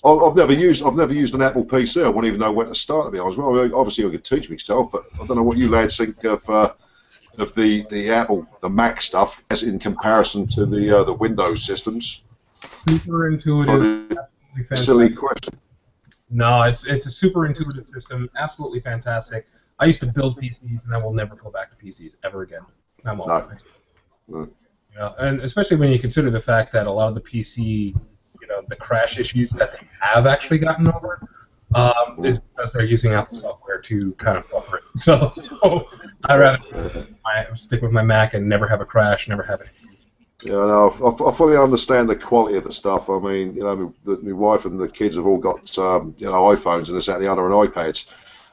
I've never used an Apple PC. I won't even know where to start, to be honest. Well, obviously I could teach myself, but I don't know what you lads think of the Apple, the Mac stuff, as in comparison to the Windows systems. Super intuitive. Silly question. No, it's a super intuitive system. Absolutely fantastic. I used to build PCs, and I will never go back to PCs ever again. I'm all right. No. You know, and especially when you consider the fact that a lot of the PC, the crash issues that they have actually gotten over, is because they're using Apple software to kind of buffer it. So I'd rather stick with my Mac and never have a crash, never have it. Yeah, no, I fully understand the quality of the stuff. I mean, my wife and the kids have all got, iPhones and this, that, and the other, and iPads.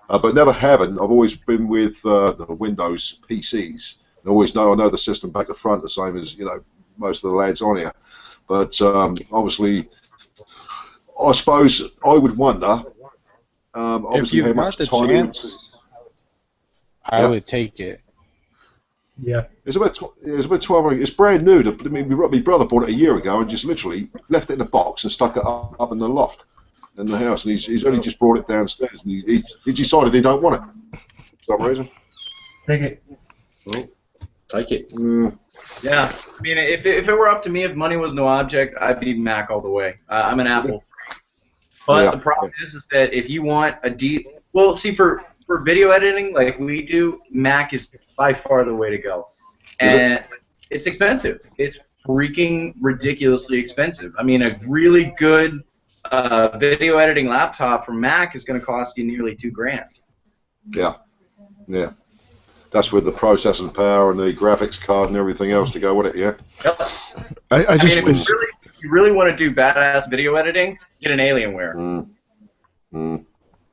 But never having. I've always been with the Windows PCs. I know the system back to front, the same as most of the lads on here. But obviously, I suppose I would wonder. Obviously, if you've got the chance, I would take it. Yeah. It's about 12. It's brand new. My brother bought it a year ago and just literally left it in a box and stuck it up in the loft in the house. And he's only just brought it downstairs. And he decided he don't want it for some reason. Take it. Well, take it. Yeah, I mean, if it were up to me, if money was no object, I'd be Mac all the way. I'm an Apple freak. But the problem is that if you want well, see, for video editing like we do, Mac is by far the way to go. And it's expensive. It's freaking ridiculously expensive. I mean, a really good video editing laptop from Mac is going to cost you nearly $2,000. Yeah. Yeah. That's with the processing power and the graphics card and everything else to go with it, yeah? Yep. I just mean, if you really want to do badass video editing, get an Alienware.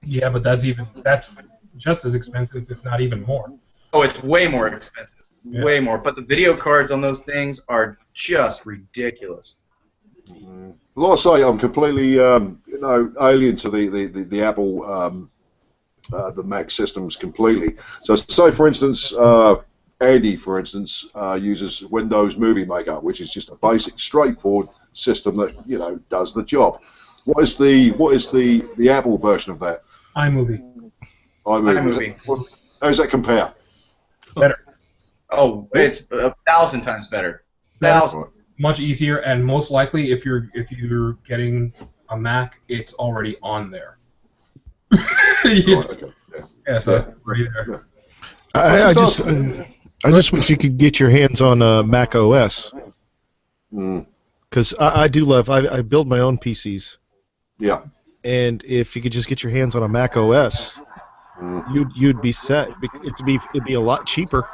Yeah, but that's just as expensive, if not even more. Oh, it's way more expensive. Yeah. Way more. But the video cards on those things are just ridiculous. Like I say, I'm completely alien to the Apple the Mac systems completely. So say for instance, Andy for instance uses Windows Movie Maker, which is just a basic, straightforward system that does the job. What is the Apple version of that? iMovie. iMovie. How does that compare? Better. Oh, it's 1,000 times better. 1,000. Much easier, and most likely, if you're getting a Mac, it's already on there. Yeah, so it's right there. I just wish you could get your hands on Mac OS. Because I do love. I build my own PCs. Yeah. And if you could just get your hands on a Mac OS, you'd be set. It'd be a lot cheaper.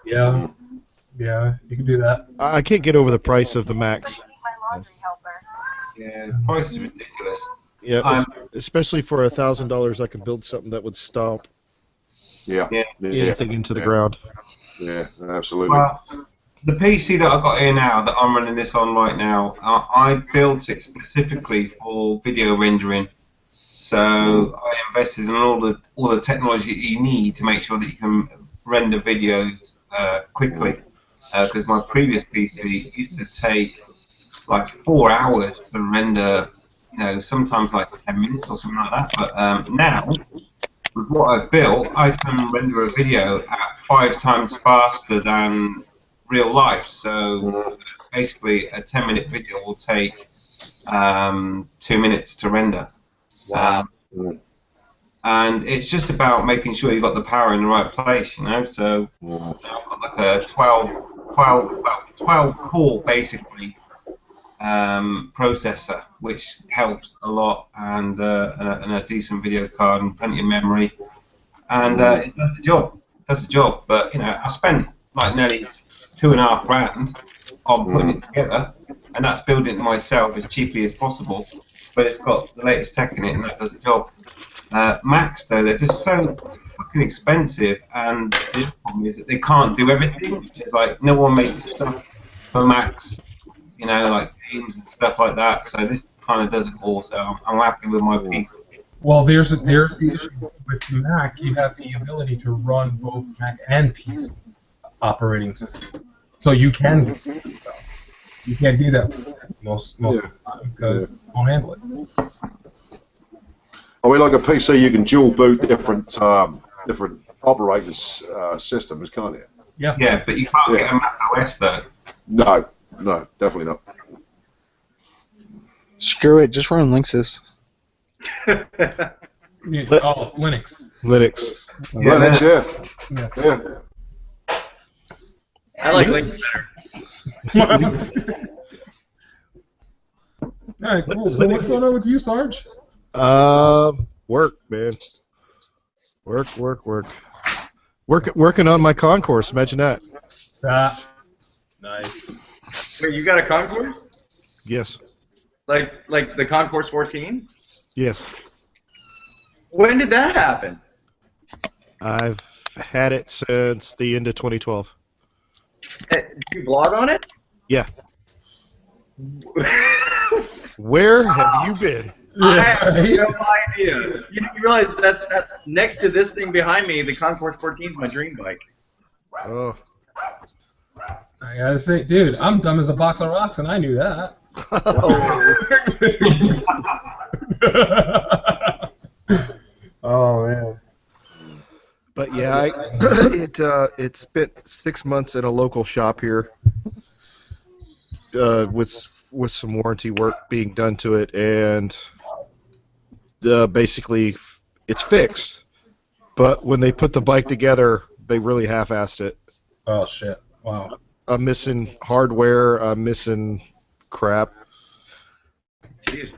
Yeah. Yeah, you can do that. I can't get over the price of the Macs. Yeah, the price is ridiculous. Yeah, especially for $1,000, I could build something that would stomp anything into the ground. Yeah, absolutely. Well, the PC that I've got here now, that I'm running this on right now, I built it specifically for video rendering. So I invested in all the technology that you need to make sure that you can render videos quickly. Because my previous PC used to take like 4 hours to render, sometimes like 10 minutes or something like that. But now, with what I've built, I can render a video at 5 times faster than real life. So basically, a 10-minute video will take 2 minutes to render. Wow. And it's just about making sure you've got the power in the right place, So I've got like a 12 core basically processor, which helps a lot, and a decent video card and plenty of memory, and it does the job. But I spent like nearly $2,500 on putting it together, and that's building it myself as cheaply as possible. But it's got the latest tech in it, and that does the job. Macs, though, they're just so fucking expensive, and the problem is that they can't do everything. It's like no one makes stuff for Macs, like games and stuff like that. So this kind of does it all. So I'm happy with my PC. Well, there's the issue with Mac. You have the ability to run both Mac and PC operating system, so you can do stuff. You can't do that most of the time because it won't handle it. I mean, like a PC, you can dual boot different operators systems, can't you? Yeah. Yeah, but you can't get a Mac OS though. No, definitely not. Screw it, just run Linksys. Linux. Linux, yeah. I like Linux better. All right, cool. So what's going on with you, Sarge? Work, man. Working on my concourse. Imagine that. Nice. Wait, you got a concourse? Yes. Like the Concourse 14? Yes. When did that happen? I've had it since the end of 2012. Did you blog on it? Yeah. Where have you been? I have no idea. You realize that's next to this thing behind me. The Concourse 14 is my dream bike. Oh. I gotta say, dude, I'm dumb as a box of rocks, and I knew that. Oh man. But yeah, it spent 6 months in a local shop here, with some warranty work being done to it, and basically it's fixed. But when they put the bike together, they really half-assed it. Oh shit! Wow. I'm missing hardware. I'm missing crap. Jeez.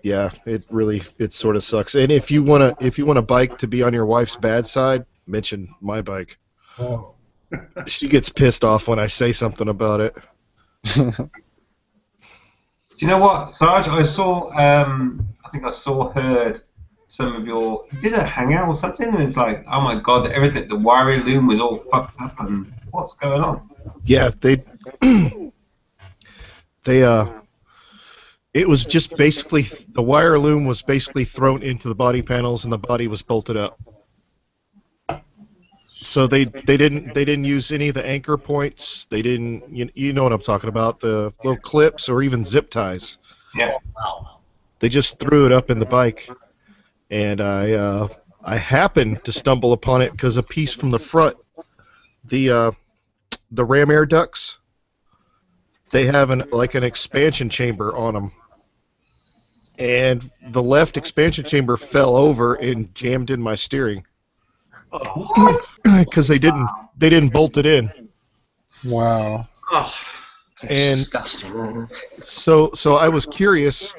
Yeah, it sort of sucks. And if you want a bike to be on your wife's bad side, mention my bike. Oh. She gets pissed off when I say something about it. Do you know what, Sarge? I saw. I think I heard some of your. You did a hangout or something, and it's like, oh my god, everything. The wiring loom was all fucked up, and what's going on? Yeah, it was just basically the wire loom was basically thrown into the body panels, and the body was bolted up. So they didn't use any of the anchor points. They didn't. You know what I'm talking about? The little clips or even zip ties. Yeah. They just threw it up in the bike, and I happened to stumble upon it because a piece from the front, the ram air ducts, they have an expansion chamber on them, and the left expansion chamber fell over and jammed in my steering. Because they didn't bolt it in. Wow. Oh, And disgusting. so I was curious,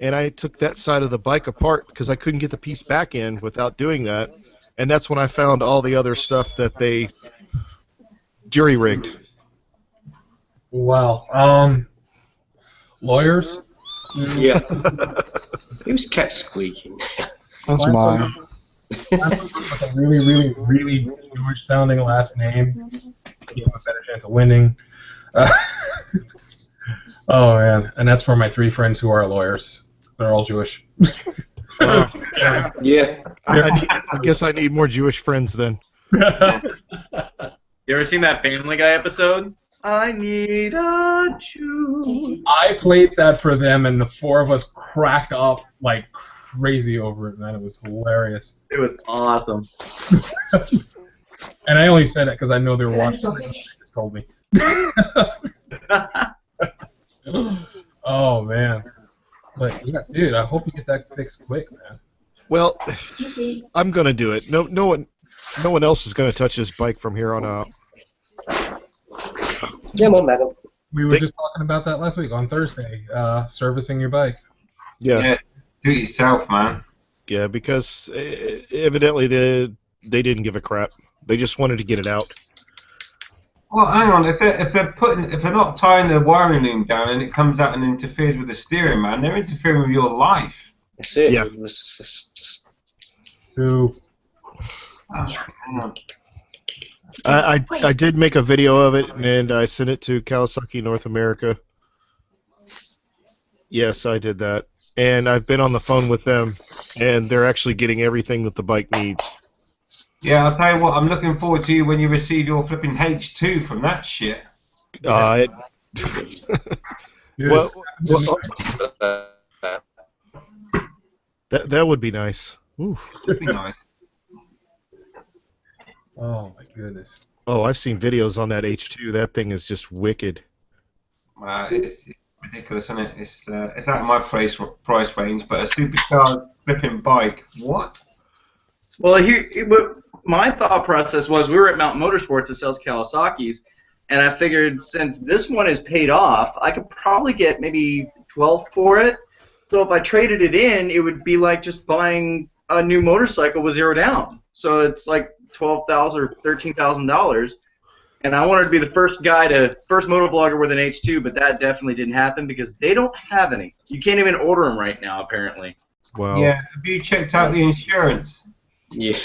and I took that side of the bike apart because I couldn't get the piece back in without doing that, and that's when I found all the other stuff that they jury-rigged. Wow. Lawyers? Yeah. Who's cat squeaking? That's mine. With a really, really, really Jewish-sounding last name, you have a better chance of winning. Oh man, and that's for my 3 friends who are lawyers. They're all Jewish. Yeah. I guess I need more Jewish friends then. you ever seen that Family Guy episode? I need a Jew. I played that for them, and the 4 of us cracked up like crazy over it, man. It was hilarious. It was awesome. And I only said it because I know they're watching. They just told me. Oh man. But yeah, dude, I hope you get that fixed quick, man. Well, I'm gonna do it. No one else is gonna touch this bike from here on out. Come on, madam. We were just talking about that last week on Thursday, servicing your bike. Yeah. Do it yourself, man. Yeah, because evidently they didn't give a crap. They just wanted to get it out. Well, hang on. If they're not tying the wiring loom down and it comes out and interferes with the steering, man, they're interfering with your life. That's it. Yeah. So, Hang on. I did make a video of it, and I sent it to Kawasaki North America. Yes, I did that. And I've been on the phone with them, and they're actually getting everything that the bike needs. Yeah, I'll tell you what, I'm looking forward to you when you receive your flipping H2 from that shit. Well, that would be nice. Ooh. Would be nice. oh my goodness. Oh, I've seen videos on that H2. That thing is just wicked. It's ridiculous, isn't it? It's out of my price range, but a supercharged flipping bike. What? Well, my thought process was we were at Mountain Motorsports that sells Kawasaki's, and I figured since this one is paid off, I could probably get maybe $12 for it. So if I traded it in, it would be like just buying a new motorcycle with zero down. So it's like $12,000 or $13,000. And I wanted to be the first motovlogger with an H2, but that definitely didn't happen because they don't have any. You can't even order them right now, apparently. Wow. Yeah, have you checked out the insurance? Yeah.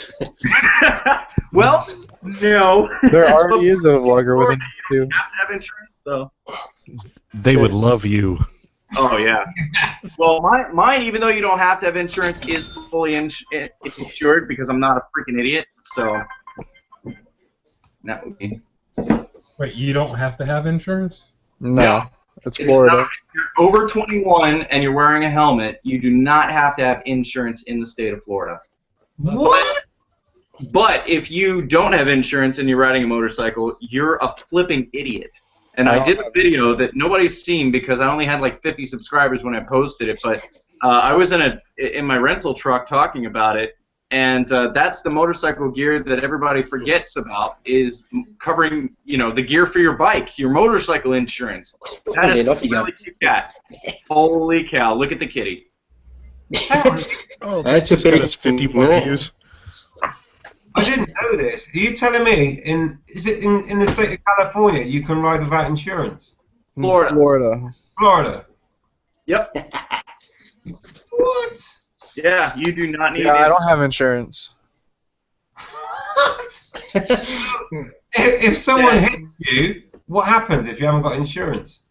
Well, no. There already is a vlogger with an H2. You have to have insurance, though. They would love you. Oh yeah. Well, mine, even though you don't have to have insurance, is fully insured because I'm not a freaking idiot. So that would be. Wait, you don't have to have insurance? No, it's It's Florida. not, if you're over 21 and you're wearing a helmet, you do not have to have insurance in the state of Florida. What? But if you don't have insurance and you're riding a motorcycle, you're a flipping idiot. And I did a video that nobody's seen because I only had like 50 subscribers when I posted it. But I was in my rental truck talking about it, and that's the motorcycle gear that everybody forgets about, is covering, you know, the gear for your bike, your motorcycle insurance. That is really cute cat. Holy cow! Look at the kitty. Oh, That's a big 51 views. I didn't know this. Are you telling me in the state of California you can ride without insurance? Florida. Florida. Yep. What? Yeah, you do not need. Yeah, I don't have insurance. If someone hits you, what happens if you haven't got insurance?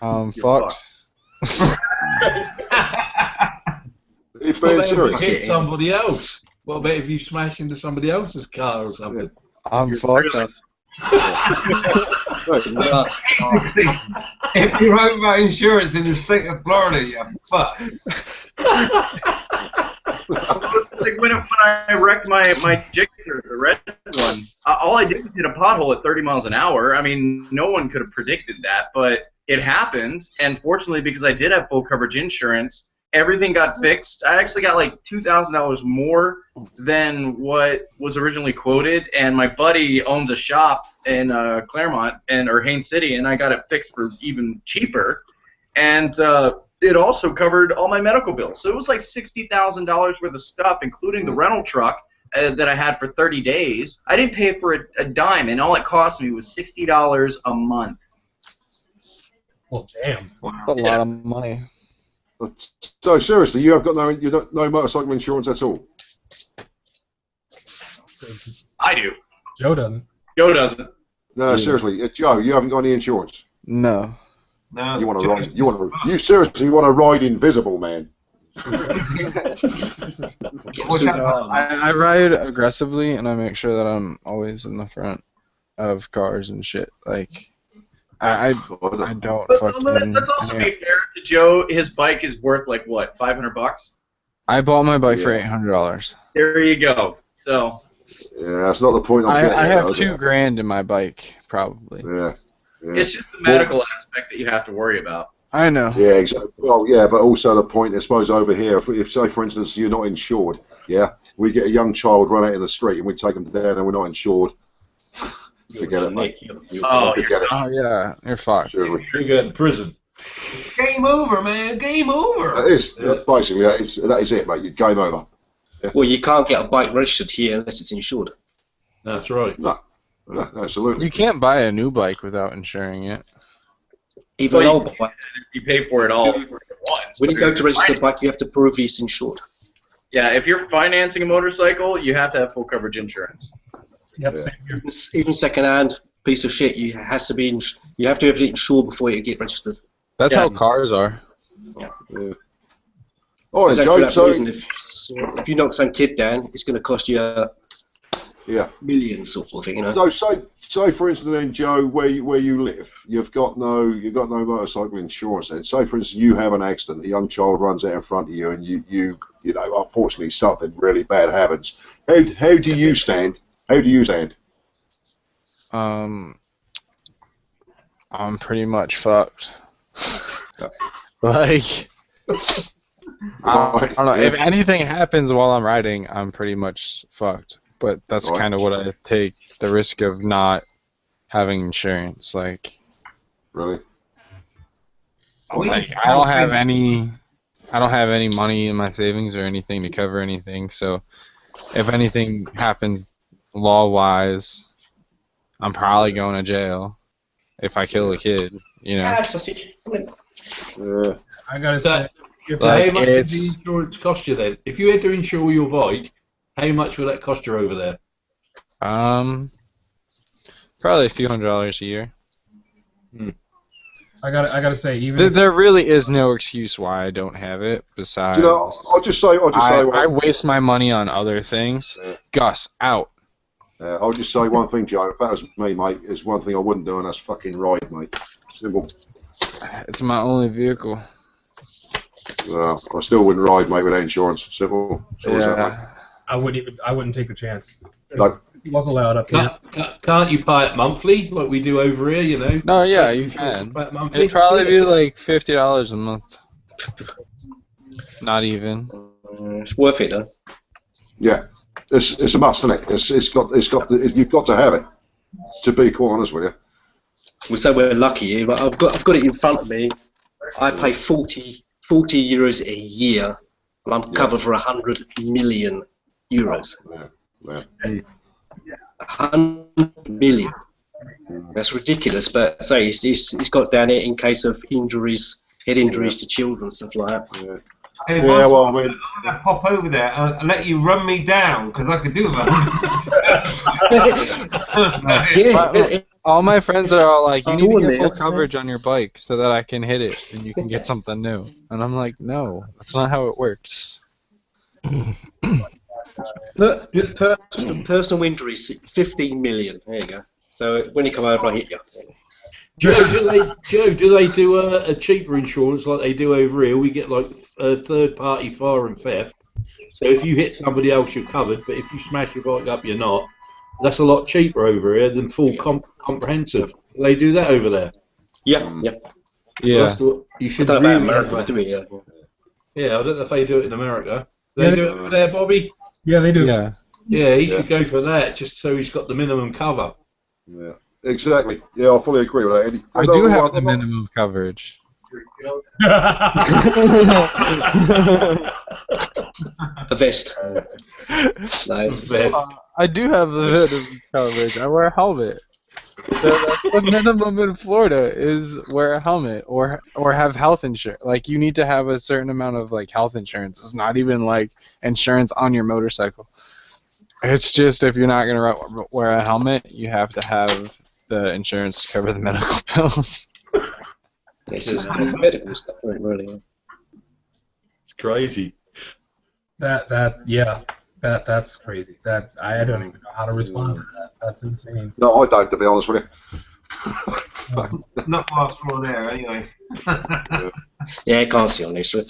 Fucked. If What they're about if you insurance. hit somebody else? What about if you smash into somebody else's car or something? I'm fucked. If you write about insurance in the state of Florida, you're fucked. It's like when I wrecked my Gixxer, the red one, all I did was hit a pothole at 30 miles an hour. I mean, no one could have predicted that, but it happened. And fortunately, because I did have full coverage insurance, everything got fixed. I actually got like $2,000 more than what was originally quoted. And my buddy owns a shop in Claremont or Haines City, and I got it fixed for even cheaper. And it also covered all my medical bills. So it was like $60,000 worth of stuff, including the rental truck that I had for 30 days. I didn't pay for a dime, and all it cost me was $60 a month. Well, damn. That's a lot of money. So seriously, you have got no motorcycle insurance at all? I do. Joe doesn't. Joe doesn't. No, seriously, Joe, you haven't got any insurance. No. No. You want to ride? You seriously want to ride invisible, man? I ride aggressively, and I make sure that I'm always in the front of cars and shit. Like, I don't fucking. Let's also be fair to Joe. His bike is worth like what, $500? I bought my bike for $800. There you go. So. Yeah, that's not the point. I have $2,000 in my bike, probably. Yeah. It's just the medical aspect that you have to worry about. I know. Yeah, exactly. Well, yeah, but also the point, I suppose, over here, if say, for instance, you're not insured, yeah, we get a young child run out in the street and we take them down and we're not insured. Forget it, mate. Forget it. Oh, yeah, you're fucked. Seriously. You go to prison. Game over, man. Game over. That is, basically, that is it, mate. Game over. Yeah. Well, you can't get a bike registered here unless it's insured. That's right. No, absolutely. You can't buy a new bike without insuring it. Even an old bike. You pay for it all once. When you go to register a bike, you have to prove it's insured. Yeah, if you're financing a motorcycle, you have to have full coverage insurance. Yep, same here. Even second-hand piece of shit, you have to have it insured before you get registered. That's how cars are. Yeah. All right, exactly Joe. So, reason, if you knock some kid down, it's going to cost you millions, sort of thing, you know. So say for instance, then Joe, where you live, you've got no motorcycle insurance. Then, say for instance, you have an accident, a young child runs out in front of you, and you know, unfortunately, something really bad happens. How do you stand? How do you stand? I'm pretty much fucked. Like, I don't know. If anything happens while I'm riding, I'm pretty much fucked. But that's kind of what I take, the risk of not having insurance. Like, really? Like, I don't have any money in my savings or anything to cover anything. So, if anything happens law-wise, I'm probably going to jail if I kill a kid. You know. I gotta say, how much did the insurance cost you then? If you had to insure your bike, how much would that cost you over there? Probably a few $100s a year. I gotta say, even if, There really is no excuse why I don't have it. Besides, You know, I'll just say, I waste my money on other things. Yeah. Gus, out. I'll just say one thing, Joe. If that was me, mate, there's one thing I wouldn't do, and that's fucking ride, mate. Simple. It's my only vehicle. Well, I still wouldn't ride, mate, without insurance. Simple. Simple as that, mate. I wouldn't take the chance. No. It was allowed up here. Can't you pay it monthly like we do over here? You know. No, yeah, you can. Monthly. It'd probably be like $50 a month. Not even. It's worth it though. Yeah, it's a must, isn't it? You've got to have it. To be quite honest with you. We say we're lucky here, but I've got it in front of me. I pay 40 euros a year, and I'm covered for 100 million euros. Yeah. 100 million. That's ridiculous, but say it's got down here in case of injuries, head injuries to children, stuff like that. Yeah. Hey, Yeah, well, I'm gonna pop over there and let you run me down because I could do that. All my friends are all like, you need to Doing get full it. coverage on your bike so that I can hit it and you can get something new. And I'm like, no, that's not how it works. Personal injuries, 15 million. There you go. So when you come over, I hit you. Joe, do they do a cheaper insurance like they do over here? We get like a third-party fire and theft. So if you hit somebody else, you're covered. But if you smash your bike up, you're not. That's a lot cheaper over here than full comprehensive. They do that over there. Yeah. Yeah. You should I don't know really about have America, that. do we? Yeah. Yeah, I don't know if they do it in America. They do it over there, Bobby? Yeah, they do. Yeah. Yeah, he should go for that just so he's got the minimum cover. Yeah. Exactly. Yeah, I fully agree with that, Eddie. I do have the minimum coverage. A vest. Nice. I do have the minimum coverage. I wear a helmet. The minimum in Florida is wear a helmet or have health insurance. Like you need to have a certain amount of like health insurance. It's not even like insurance on your motorcycle. It's just if you're not gonna wear a helmet, you have to have the insurance to cover the medical bills. This is medical stuff, really. It's crazy. That's crazy. That I don't even know how to respond to that. That's insane. No, I don't, to be honest with you. Not whilst we're on air, anyway. Yeah, I can't see on this one.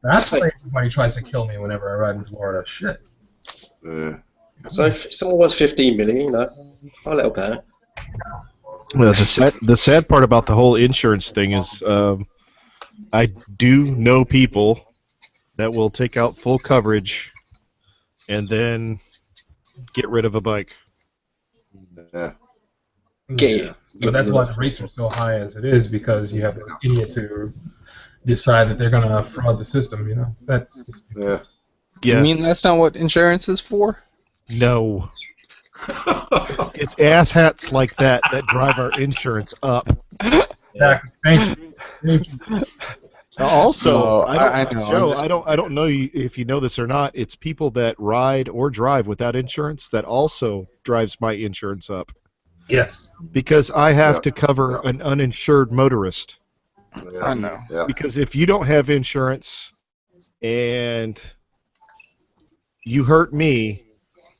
That's like everybody tries to kill me whenever I ride in Florida. Shit. So if someone wants 15 million, you know, I'll let her pay. Well, the sad part about the whole insurance thing is I do know people that will take out full coverage and then get rid of a bike. Yeah. Okay. But that's why the rates are so high as it is, because you have this idiot to decide that they're going to fraud the system, you know? That's just... Yeah. You mean that's not what insurance is for? No. It's asshats like that drive our insurance up. Thank you. Also, I know. Joe, I don't know if you know this or not. It's people that ride or drive without insurance that also drives my insurance up. Yes. Because I have to cover an uninsured motorist. Yeah. I know. Yeah. Because if you don't have insurance and you hurt me,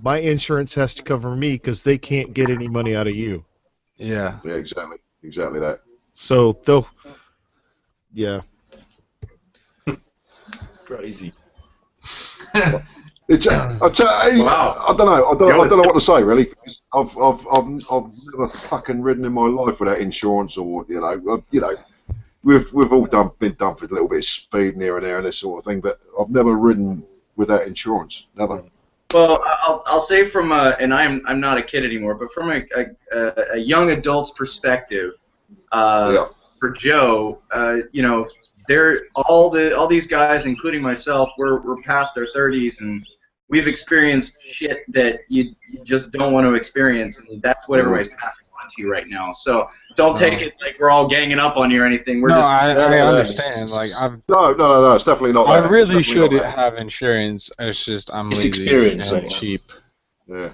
my insurance has to cover me because they can't get any money out of you. Yeah. Yeah, exactly that. So they'll, yeah. Crazy. I don't know what to say really. I've never fucking ridden in my life without insurance, or we've all been done for a little bit of speeding here and there and this sort of thing, but I've never ridden without insurance, never. Well, I'll say from and I'm not a kid anymore, but from a young adult's perspective, for Joe, they're all these guys, including myself, we're past their 30s, and we've experienced shit that you just don't want to experience, and that's what everybody's passing on to you right now. So don't take it like we're all ganging up on you or anything. I understand. Like no, it's definitely not. I really should have insurance. It's just I'm lazy experience, and cheap. Yeah.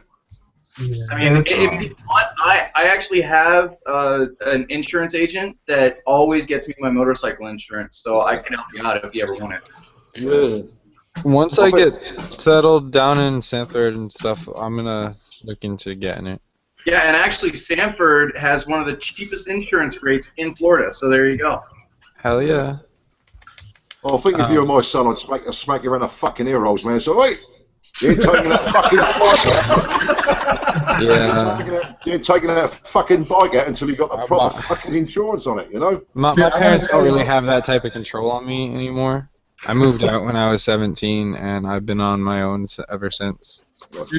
I mean, if you want I actually have an insurance agent that always gets me my motorcycle insurance, so I can help you out if you ever want it. Yeah. Once I get settled down in Sanford and stuff, I'm gonna look into getting it. Yeah, and actually, Sanford has one of the cheapest insurance rates in Florida, so there you go. Hell yeah. I think if you were my son, I'd smack you around the fucking ear holes, man. So, wait, you ain't taking that fucking bike out. Yeah. You ain't taking that fucking bike out until you got the proper fucking insurance on it, you know? My parents don't really have that type of control on me anymore. I moved out when I was 17, and I've been on my own ever since.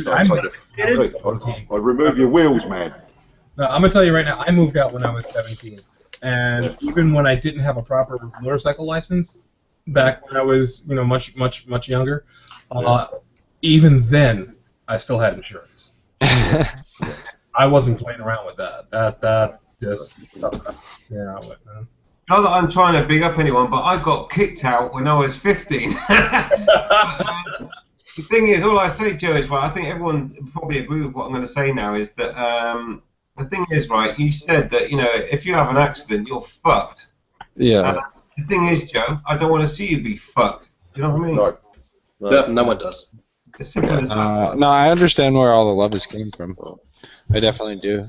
I'd remove your wheels, man. No, I'm gonna tell you right now. I moved out when I was 17, and even when I didn't have a proper motorcycle license, back when I was, much younger, even then I still had insurance. I wasn't playing around with that. That just yeah. Not that I'm trying to big up anyone, but I got kicked out when I was 15. The thing is, all I say, Joe, is right. I think everyone probably agree with what I'm going to say now. Is that the thing is, right? You said that if you have an accident, you're fucked. Yeah. The thing is, Joe, I don't want to see you be fucked. Do you know what I mean? No one does. As simple as that. No, I understand where all the love is coming from. I definitely do.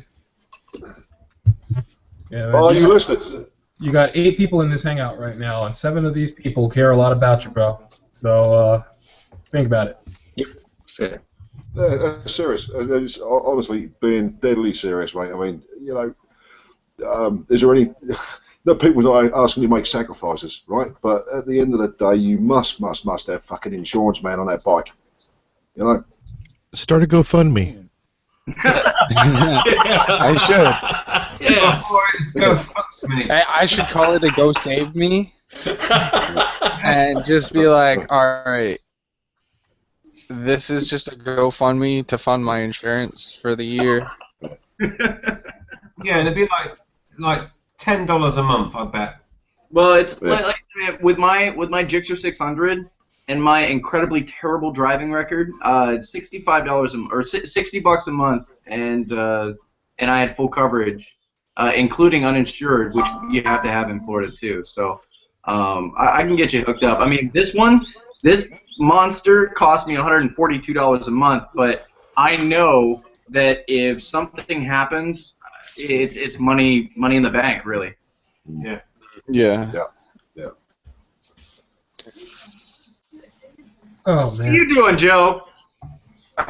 Yeah, Oh, you listened. You got 8 people in this hangout right now, and 7 of these people care a lot about you, bro. So think about it. Yep. That's serious. It's honestly being deadly serious, mate. I mean, is there any? No, people not asking you to make sacrifices, right? But at the end of the day, you must have fucking insurance, man, on that bike. You know. Start a GoFundMe. I should. Yeah. Go fuck me. I should call it a Go Save Me, and just be like, all right, this is just a GoFundMe to fund my insurance for the year. Yeah, and it'd be like $10 a month, I bet. Well, it's like with my Gixxer 600 and my incredibly terrible driving record, it's $65 or $60 a month, and I had full coverage, including uninsured, which you have to have in Florida too. So I can get you hooked up. I mean, this monster cost me $142 a month, but I know that if something happens, it's money in the bank, really. Yeah. Yeah. Oh man. What are you doing, Joe? Line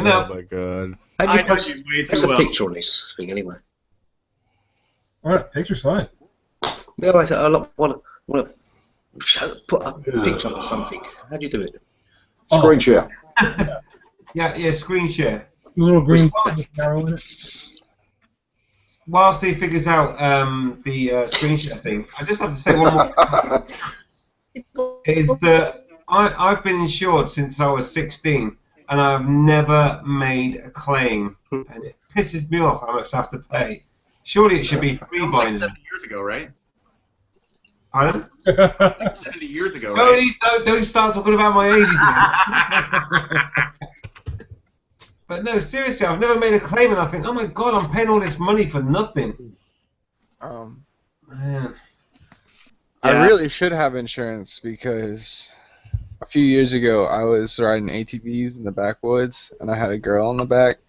up. Oh my god. How do you post a well. picture on this thing anyway? Alright, picture's fine. No, I said I want to put a picture on something. How do you do it? Screen share. Yeah, screen share. A little green arrow in it. Whilst he figures out the screen share thing, I just have to say one more thing. Is that I've been insured since I was 16, and I've never made a claim, and it pisses me off how much I have to pay. Surely it should be free That was by like now. 70 years ago, right? Pardon? 70 years ago, right? Don't start talking about my age again. But no, seriously, I've never made a claim, and I think, oh my god, I'm paying all this money for nothing. Man. I really should have insurance because a few years ago I was riding ATVs in the backwoods, and I had a girl in the back,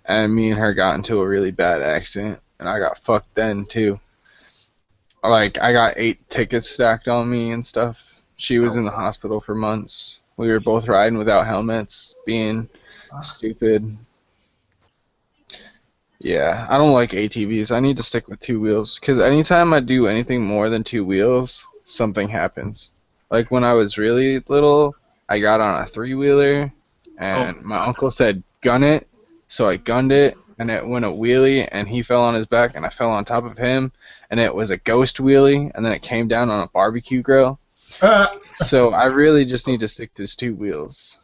and me and her got into a really bad accident, and I got fucked then too. Like, I got 8 tickets stacked on me and stuff. She was in the hospital for months. We were both riding without helmets, being stupid. Yeah, I don't like ATVs. I need to stick with 2 wheels, because anytime I do anything more than 2 wheels, something happens. Like, when I was really little, I got on a 3-wheeler, and my uncle said, gun it, so I gunned it, and it went a wheelie, and he fell on his back, and I fell on top of him, and it was a ghost wheelie, and then it came down on a barbecue grill. So I really just need to stick to 2 wheels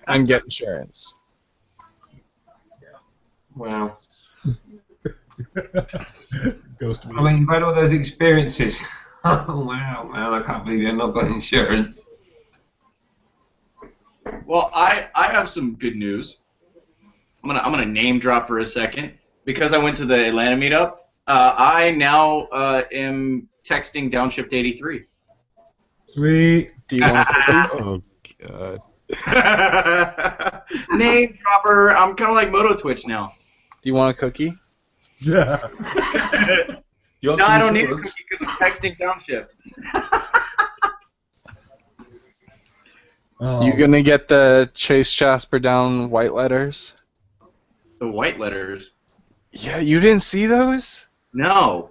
and get insurance. Wow. Ghost I mean, you've had all those experiences. Oh, wow, man, I can't believe you've not got insurance. Well, I have some good news. I'm gonna name drop for a second because I went to the Atlanta meetup. I now am texting Downshift 83. Sweet. Do you want a cookie? Oh god. Name dropper. I'm kind of like Moto Twitch now. Do you want a cookie? Yeah. You want No, some I don't need a insurance? cookie because I'm texting Downshift. Oh. You gonna get the Chase Jasper down white letters? The white letters. Yeah, you didn't see those? No.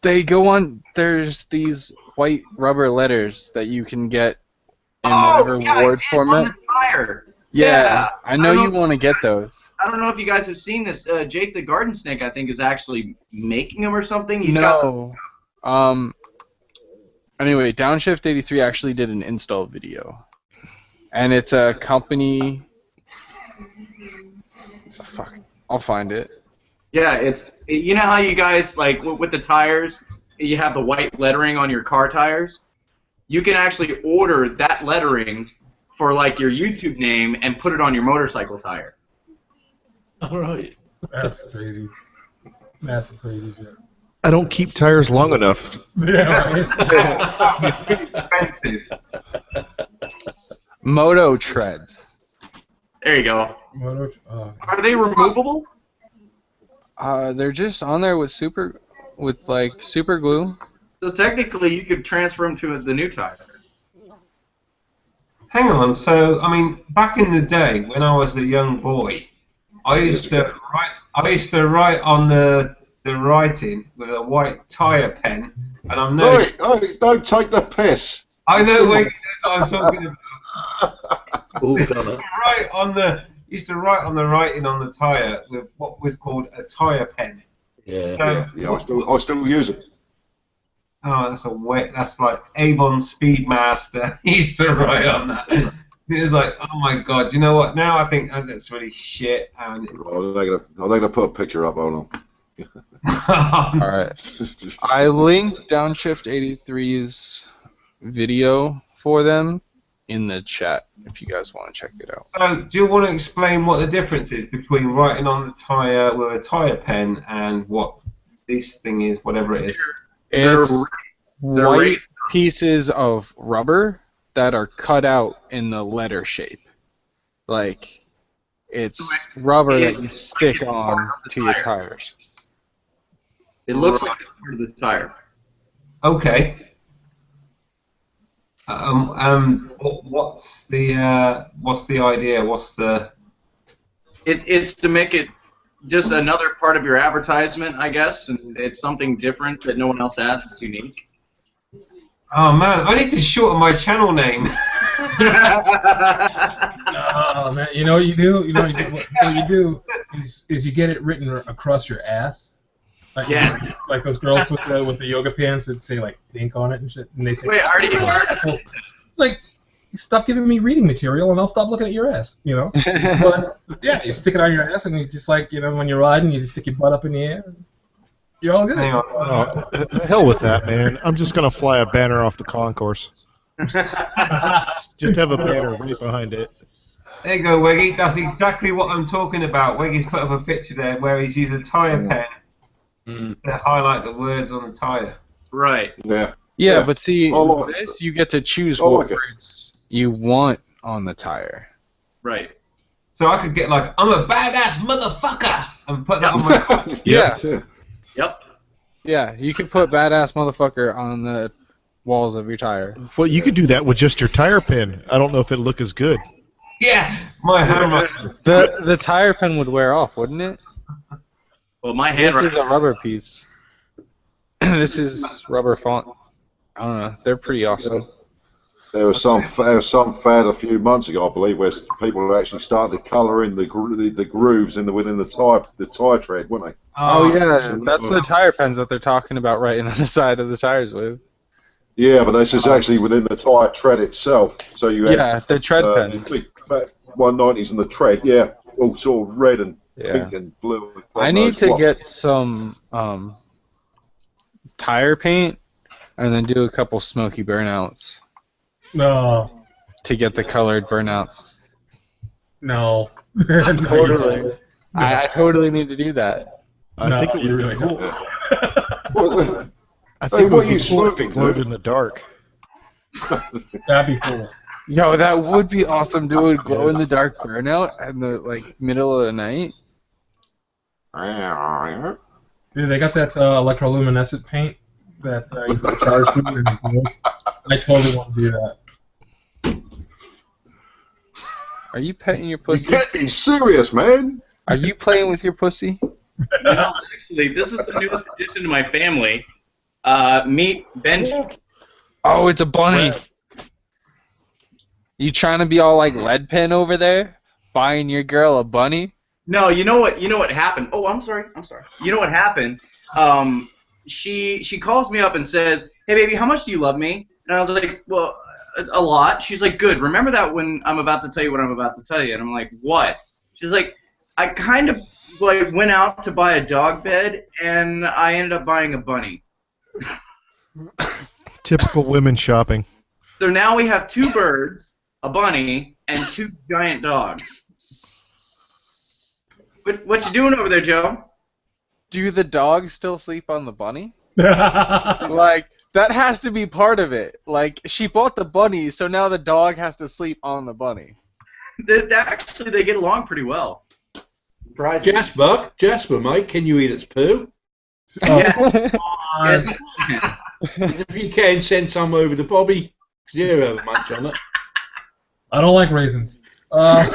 They go on. There's these white rubber letters that you can get in whatever yeah, reward I did, on format. the tire. Yeah, I know don't you want to get those. I don't know if you guys have seen this. Jake the Garden Snake, I think, is actually making them or something. He's got. No. Anyway, Downshift 83 actually did an install video, and it's a company. Fuck, I'll find it. Yeah, you know how you guys like with the tires, you have the white lettering on your car tires. You can actually order that lettering for like your YouTube name and put it on your motorcycle tire. All right. That's crazy. That's crazy shit. I don't keep tires long enough. Yeah, right. Expensive. Moto treads. There you go. Are they removable? They're just on there with super glue. So technically, you could transfer them to the new tire. Hang on. So, I mean, back in the day when I was a young boy, I used to write on the writing with a white tire pen, and I'm no. Don't take the piss. I know that's what I'm talking about. Used to write on the writing on the tire with what was called a tire pen. Yeah. So, I still use it. Oh, that's like Avon Speedmaster. He used to write on that. It was like, oh my god, you know what? Now I think that's really shit. And I'm gonna put a picture up. Hold on. Alright. I linked Downshift 83's video for them in the chat if you guys want to check it out. So, do you want to explain what the difference is between writing on the tire with a tire pen and what this thing is, whatever it is? It's white pieces of rubber that are cut out in the letter shape. Like, it's rubber that you stick on to your tires. It looks like it's part of the tire. Okay. What's the idea? What's the? It's to make it just another part of your advertisement, I guess, and it's something different that no one else has. It's unique. Oh man, I need to shorten my channel name. Oh man, you know what you do? What you do is you get it written across your ass. Like, like those girls with the yoga pants that say like pink on it and shit, and they say, "Wait, already?" It's like, stop giving me reading material, and I'll stop looking at your ass. You know. But yeah, you stick it on your ass, and you just like when you're riding, you just stick your butt up in the air. You're all good. Hang on. Oh, hell with that, man. I'm just gonna fly a banner off the concourse. Just have a banner right behind it. There you go, Weggy. That's exactly what I'm talking about. Weggy's put up a picture there where he's used a tire pen to highlight the words on the tire. Right. Yeah, but see, this you get to choose what words you want on the tire. Right. So I could get like, I'm a badass motherfucker, and put that on my. Yeah. Yep. Yeah, you could put badass motherfucker on the walls of your tire. Well, you could do that with just your tire pen. I don't know if it'd look as good. Yeah, my hammer. The tire pen would wear off, wouldn't it? Well, my This hand. is a rubber piece. This is rubber font. I don't know. They're pretty awesome. There was some fad a few months ago, I believe, where people were actually starting to colour in the grooves within the tire tread, weren't they? Oh yeah, that's the tire pens that they're talking about writing on the side of the tires with. Yeah, but this is actually within the tire tread itself. So you had the tread pens. 190s in the tread, yeah, all sort of red and pink and blue. And I need to get some tire paint and then do a couple smoky burnouts. No. To get the colored burnouts. No. Totally. I totally need to do that. I think it you would really be cool. What, I hey, think it what would are you be cool if smoking, it glowed dude? in the dark. That'd be cool. Yo, that would be awesome. Do a glow in the dark burnout in the middle of the night. Dude, they got that electroluminescent paint that you put a charge to and it glows. I totally want to do that. Are you petting your You pussy? can't be serious, man. Are you playing with your pussy? No, actually, this is the newest addition to my family. Meet Benji. Oh, it's a bunny. You trying to be all like lead pen over there, buying your girl a bunny? No, you know what happened. Oh, I'm sorry. You know what happened? She calls me up and says, "Hey, baby, how much do you love me?" And I was like, "Well, a lot." She's like, "Good. Remember that when I'm about to tell you what I'm about to tell you." And I'm like, "What?" She's like, "I kind of went out to buy a dog bed, and I ended up buying a bunny." Typical women shopping. So now we have 2 birds, a bunny, and 2 giant dogs. What you doing over there, Joe? Do the dogs still sleep on the bunny? Like, that has to be part of it. Like, she bought the bunny, so now the dog has to sleep on the bunny. Actually, they get along pretty well. Jasper, mate, can you eat its poo? Yeah. Yes. If you can, send some over to Bobby, because he'll have a munch on it. I don't like raisins. Rabbit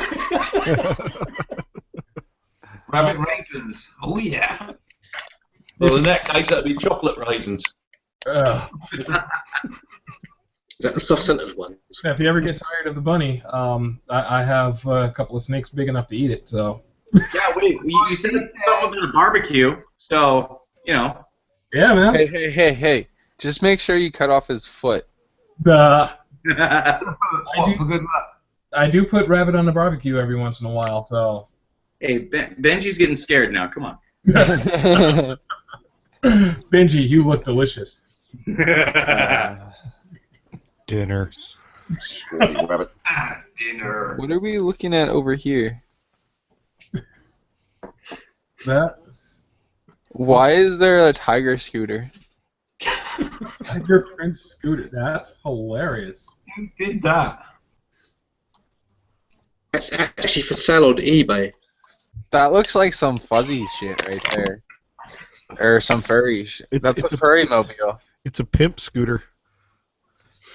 raisins. Oh, yeah. Well, in that case, that'd be chocolate raisins. Uh, Is that the soft-scented one? if you ever get tired of the bunny, I have a couple of snakes big enough to eat it, so... Yeah, wait. You said it's something about a barbecue, so, you know. Yeah, man. Hey. Just make sure you cut off his foot. What, for good luck? I do put rabbit on the barbecue every once in a while, so... Hey, Benji's getting scared now. Come on. Benji, you look delicious. Dinner. Rabbit. Dinner. What are we looking at over here? Why is there a tiger scooter? Tiger Prince scooter. That's hilarious. Who did that? That's actually for sale on eBay. That looks like some fuzzy shit right there. Or some furry shit. That's a furry mobile. It's a pimp scooter.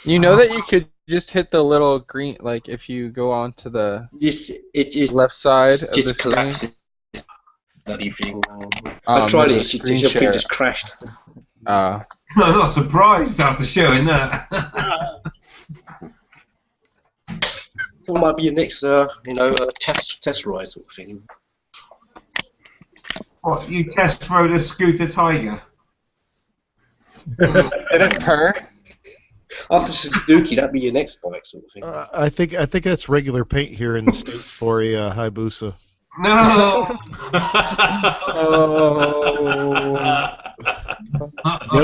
You know that you could just hit the little green, like if you go on to the left side of the just screen. collapses. Bloody thing. I tried it. The whole thing just crashed. I'm not surprised after showing that. What might be your next, test ride sort of thing? What, you test rode a scooter tiger? Did it purr? After Suzuki, that'd be your next bike sort of thing. I think that's regular paint here in the States for a Hayabusa. No!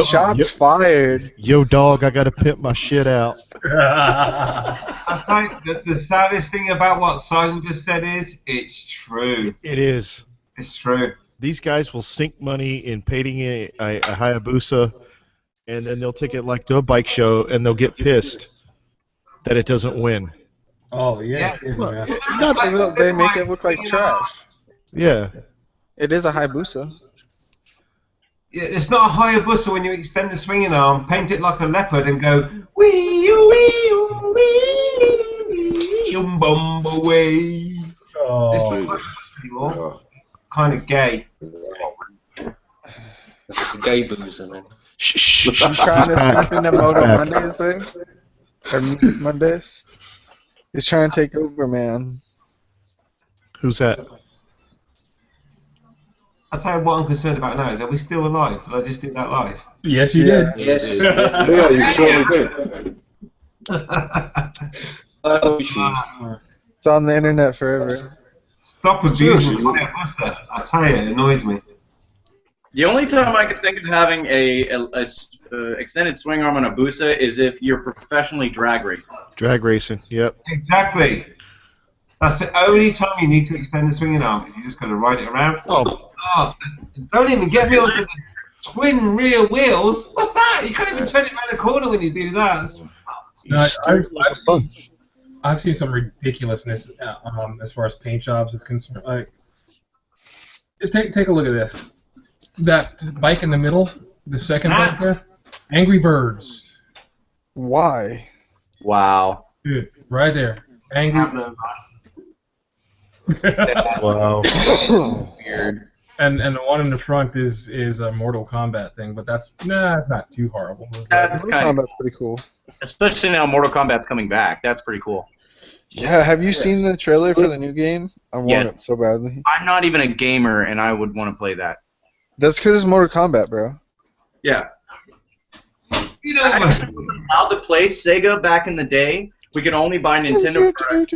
Shots fired. Yo, dog, I gotta pimp my shit out. I'll tell you, the saddest thing about what Simon just said is, it's true. It is. It's true. These guys will sink money in painting a Hayabusa, and then they'll take it like to a bike show, and they'll get pissed that it doesn't win. Oh, yeah. They make it look like trash. Yeah. It is a Hayabusa. Yeah, it's not a Hayabusa when you extend the swinging arm, paint it like a leopard, and go wee away. It's not like this anymore. Kind of gay. Gay boozer, man. You trying to slip into Moto Mondays thing? Or Music Mondays? He's trying to take over, man. Who's that? I'll tell you what I'm concerned about now is, are we still alive? Did I just do that live? Yes, you did. Yes. Yeah, you surely did. It's on the internet forever. Stop abusing Hayabusa. I tell you, it annoys me. The only time I could think of having a extended swing arm on a Busa is if you're professionally drag racing. Drag racing, yep. Exactly. That's the only time you need to extend the swinging arm. You just got to ride it around. Oh, don't even get me onto the twin rear wheels. What's that? You can't even turn it around the corner when you do that. No, I've seen some ridiculousness as far as paint jobs are concerned. Like, take a look at this. That bike in the middle, the second bike there, Angry Birds. Why? Wow. Dude, right there. Angry. Wow. Weird. And the one in the front is a Mortal Kombat thing, but it's not too horrible. That's kind of Kombat's pretty cool. Especially now Mortal Kombat's coming back. That's pretty cool. Yeah, have you seen the trailer for the new game? I want Yes. it so badly. I'm not even a gamer, and I would want to play that. That's because it's Mortal Kombat, bro. Yeah. You know, I wasn't allowed to play Sega back in the day. We could only buy Nintendo products.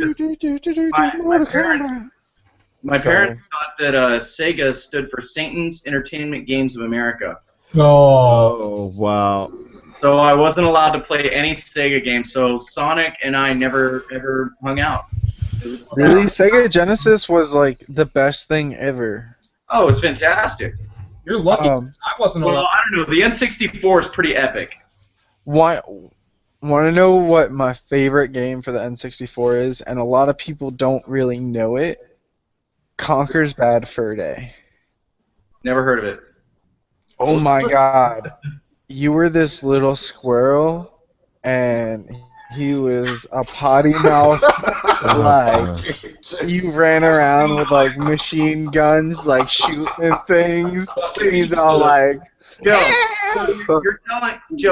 My parents thought that Sega stood for Satan's Entertainment Games of America. Oh, wow. So I wasn't allowed to play any Sega games. So Sonic and I never ever hung out. Really? Sega Genesis was like the best thing ever. Oh, it was fantastic. You're lucky. I wasn't allowed. Well, I don't know. The N64 is pretty epic. Want to know what my favorite game for the N64 is? And a lot of people don't really know it. Conker's Bad Fur Day. Never heard of it. Oh my god. You were this little squirrel, and he was a potty mouth. Like, you ran around with like machine guns, like shooting things. He's all like, Joe,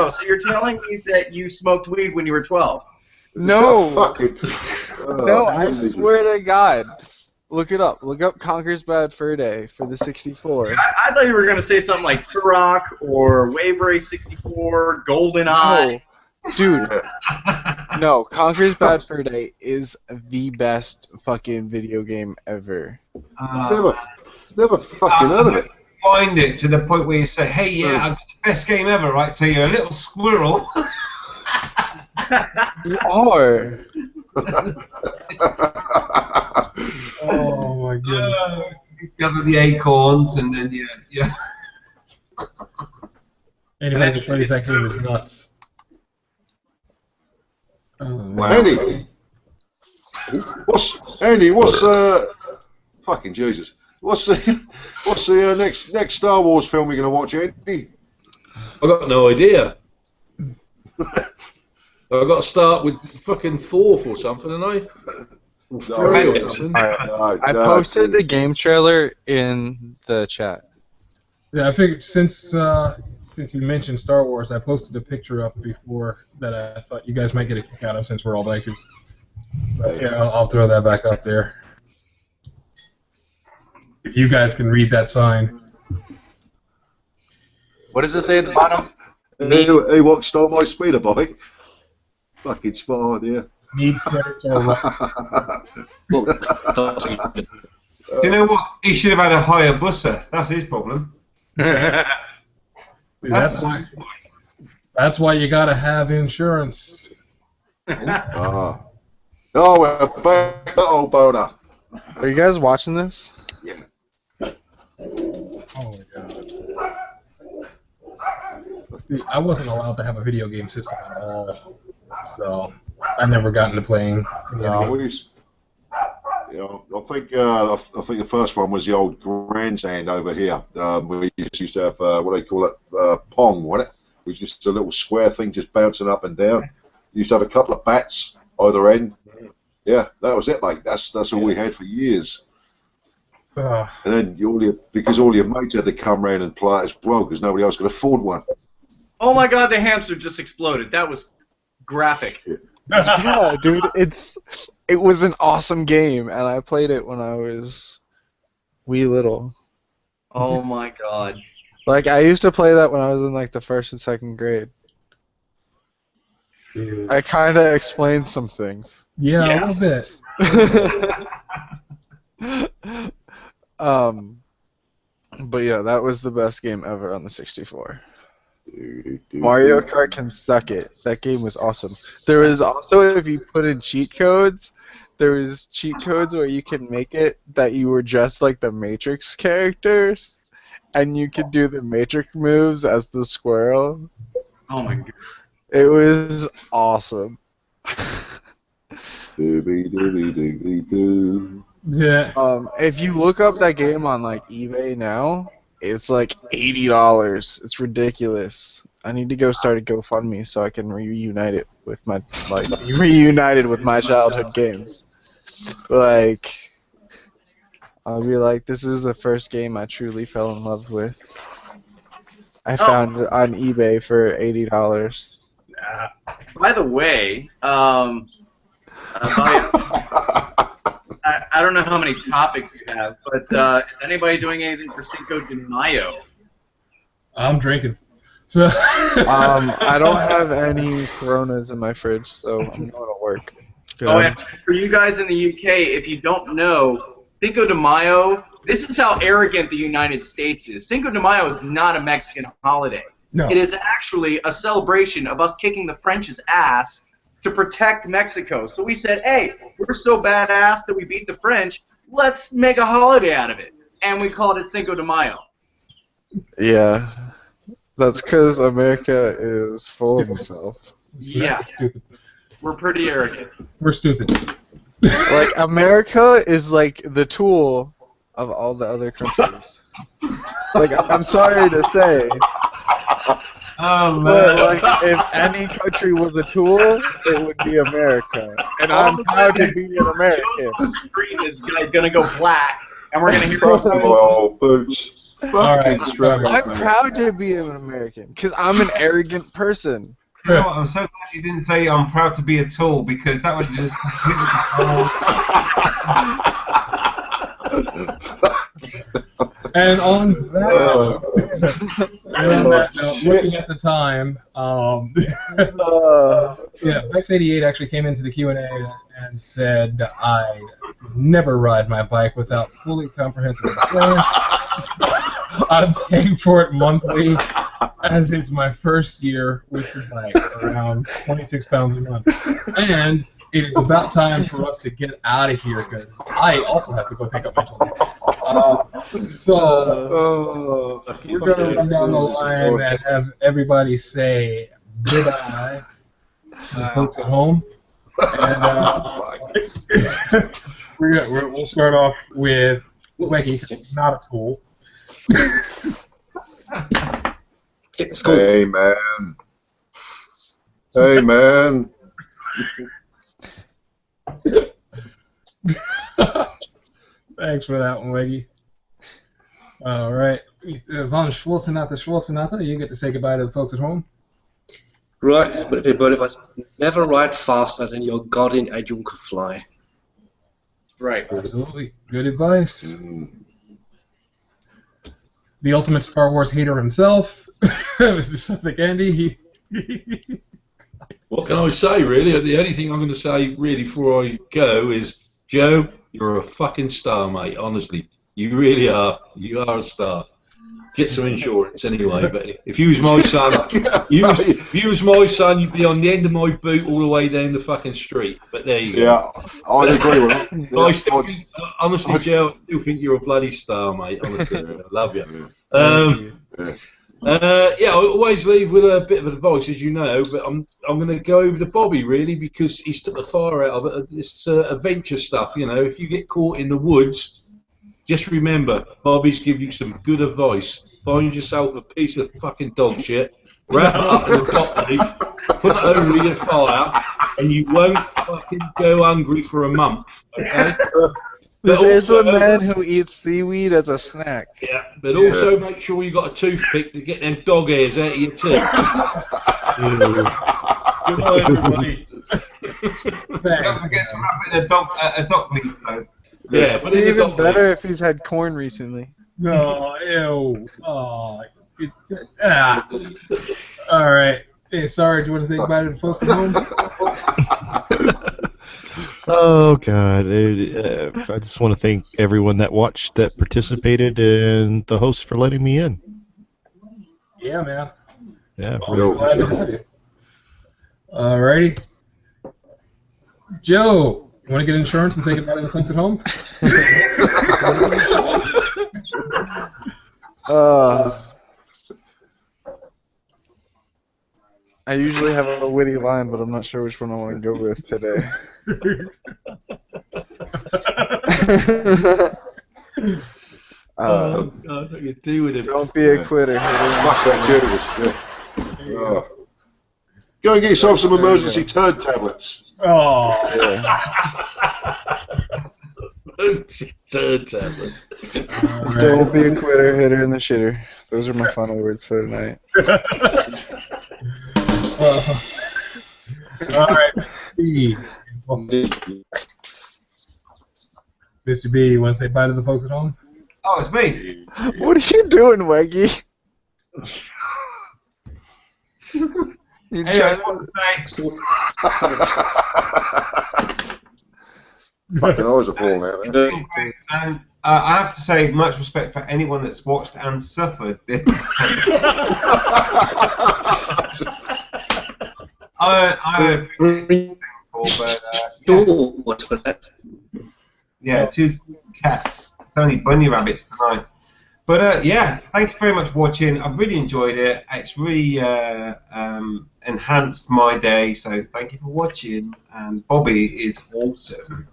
so you're telling me that you smoked weed when you were 12? no, Fucking. no, I swear to God. Look it up. Look up Conker's Bad Fur Day for the 64. I thought you were going to say something like Turok or Wave Race 64, GoldenEye. No, dude. No, Conker's Bad Fur Day is the best fucking video game ever. Never fucking heard of it. Find it to the point where you say, hey, yeah, I got the best game ever, right? So you're a little squirrel. You are. Oh my goodness. You gather the acorns and then yeah. Anybody who plays that game is nuts. Andy, what's fucking Jesus? What's the next Star Wars film you're gonna watch, Andy? I got no idea. I've got to start with fucking 4th or something, and I. Or 3 or something. I posted the game trailer in the chat. Yeah, I figured since you mentioned Star Wars, I posted a picture up before that I thought you guys might get a kick out of since we're all bikers. But yeah, I'll throw that back up there. If you guys can read that sign. What does it say at the bottom? Hey, what stole my speeder bike? Fucking spot idea. Need credits or what? Do you know what? He should have had a higher busser. That's his problem. See, that's why you gotta have insurance. Oh, we're back to old boner. Are you guys watching this? Yeah. Oh my god. Dude, I wasn't allowed to have a video game system at all, so I never got into playing. I think the first one was the old grandstand over here. We used to have what do they call it, pong, wasn't it? It was just a little square thing just bouncing up and down. Used to have a couple of bats either end. Yeah, that was it, mate. That's all we had for years. And then because all your mates had to come round and play it as well because nobody else could afford one. Oh my god, the hamster just exploded. That was graphic. Yeah, dude, it was an awesome game, and I played it when I was wee little. Oh my god. Like, I used to play that when I was in, like, the 1st and 2nd grade. Dude. I kind of explained some things. Yeah, a little bit. But yeah, that was the best game ever on the 64. Mario Kart can suck it. That game was awesome. There was also, if you put in cheat codes, there was cheat codes where you could make it that you were just like the Matrix characters, and you could do the Matrix moves as the squirrel. Oh my god. It was awesome. Doobie doobie doobie doo. Yeah. If you look up that game on like eBay now, it's like $80. It's ridiculous. I need to go start a GoFundMe so I can reunite with my childhood games. Like, I'll be like, this is the first game I truly fell in love with. I found it on eBay for $80. By the way, I don't know how many topics you have, but is anybody doing anything for Cinco de Mayo? I'm drinking. So I don't have any Coronas in my fridge, so I'm going to work. Oh, and for you guys in the UK, if you don't know, Cinco de Mayo, this is how arrogant the United States is. Cinco de Mayo is not a Mexican holiday. No. It is actually a celebration of us kicking the French's ass to protect Mexico. So we said, hey, we're so badass that we beat the French, let's make a holiday out of it. And we called it Cinco de Mayo. Yeah. That's because America is full of itself. Yeah. We're pretty arrogant. We're stupid. Like, America is like the tool of all the other countries. Like, I'm sorry to say. Oh, man. But, like, if any country was a tool, it would be America. And I'm proud to be an American. The screen is gonna go black, and we're gonna hear Oh, boots. All right. I'm proud to be an American, because I'm an arrogant person. You know what? I'm so glad you didn't say I'm proud to be a tool, because that would just And on that note, looking at the time, yeah, Vex88 actually came into the Q&A and said, I never ride my bike without fully comprehensive plan. I'm paying for it monthly, as it's my first year with the bike, around 26 pounds a month. And it is about time for us to get out of here, because I also have to go pick up my children. So we're going to run down the line and have everybody say goodbye to the folks at home. And we'll start off with Weggy, not a tool. Hey, man. Hey, man. Thanks for that one, Weggy. All right. Von Schwarzenegger, you get to say goodbye to the folks at home. Right, but everybody was never ride faster than your guardian angel could fly. Right. Absolutely. Good advice. The ultimate Star Wars hater himself, Mr. Suffolk Andy. What can I say, really? The only thing I'm going to say, really, before I go is, Joe, you're a fucking star, mate, honestly. You really are. You are a star. Get some insurance anyway, but if you was my son, if you was my son, you'd be on the end of my boot all the way down the fucking street. But there you go. Yeah, I'd agree with that. Honestly, Joe, I still think you're a bloody star, mate. Honestly, I love you. Yeah, I always leave with a bit of advice, as you know, but I'm going to go over to Bobby, really, because he's took the fire out of it. This adventure stuff, you know, if you get caught in the woods, just remember, Bobby's give you some good advice. Find yourself a piece of fucking dog shit, wrap it up in a dock leaf, put it over your fire, and you won't fucking go hungry for a month, okay? This is a man who eats seaweed as a snack. Yeah, but also make sure you got a toothpick to get them dog hairs out of your teeth. Good night, everybody. Don't forget to wrap it in a dog leaf, though. Yeah, It's even better if he's had corn recently. No, ew. Oh, all right. Hey, sorry, do you want to think about it, folks at home? Oh, God. I just want to thank everyone that watched, that participated, and the host for letting me in. Yeah, man. Yeah, Always glad to have you. All righty. Joe, You want to get insurance and say goodbye to the folks at home? I usually have a witty line, but I'm not sure which one I want to go with today. God, what you do with him? Don't be a quitter. Go and get yourself some emergency turd tablets. Oh. Emergency turd tablets. Don't be a quitter, hitter, and the shitter. Those are my final words for tonight. All right. Mr. B, you want to say bye to the folks at home? Oh, it's me. What are you doing, Weggy? Anyway, I just want to say, Fucking eyes are falling out. and I have to say, much respect for anyone that's watched and suffered this. I appreciate but yeah, 2 cats. It's only bunny rabbits tonight. But yeah, thank you very much for watching. I've really enjoyed it. It's really enhanced my day. So thank you for watching. And Bobby is awesome.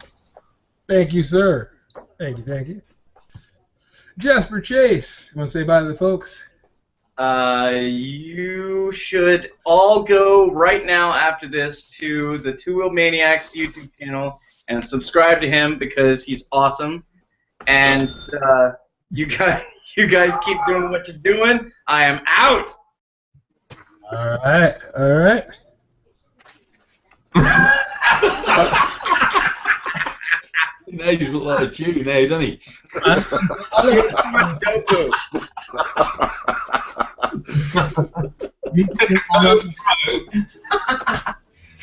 Thank you, sir. Thank you, thank you. Jasper Chase, you want to say bye to the folks? You should all go right now after this to the Two Wheel Maniacs YouTube channel and subscribe to him because he's awesome. And you guys keep doing what you're doing. I am out. All right, all right. Now he's a lot of tune now, doesn't he?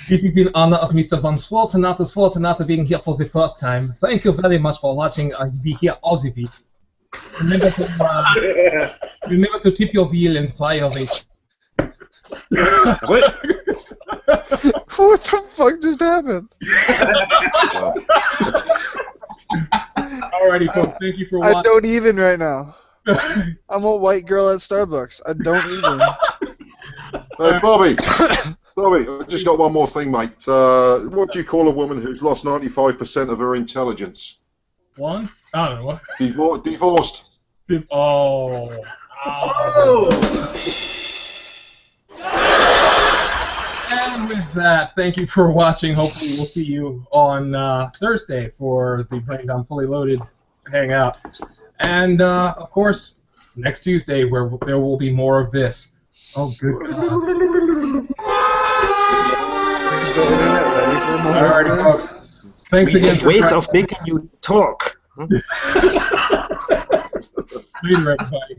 This is in honor of Mr. Von Schwarzenegger. Schwarzenegger being here for the first time. Thank you very much for watching us be here all the week. Remember to tip your wheel and fly away. What? What the fuck just happened? Alrighty, folks. Thank you for watching. I don't even right now. I'm a white girl at Starbucks. I don't even. Hey, Bobby. Bobby, I just got one more thing, mate. What do you call a woman who's lost 95% of her intelligence? One? I don't know what. Divorced. Oh. And with that, thank you for watching. Hopefully we'll see you on Thursday for the Brain Dump Fully Loaded Hangout. And, of course, next Tuesday where there will be more of this. Oh, good God. Alrighty, folks. Thanks again for ways of making you talk. Later, everybody.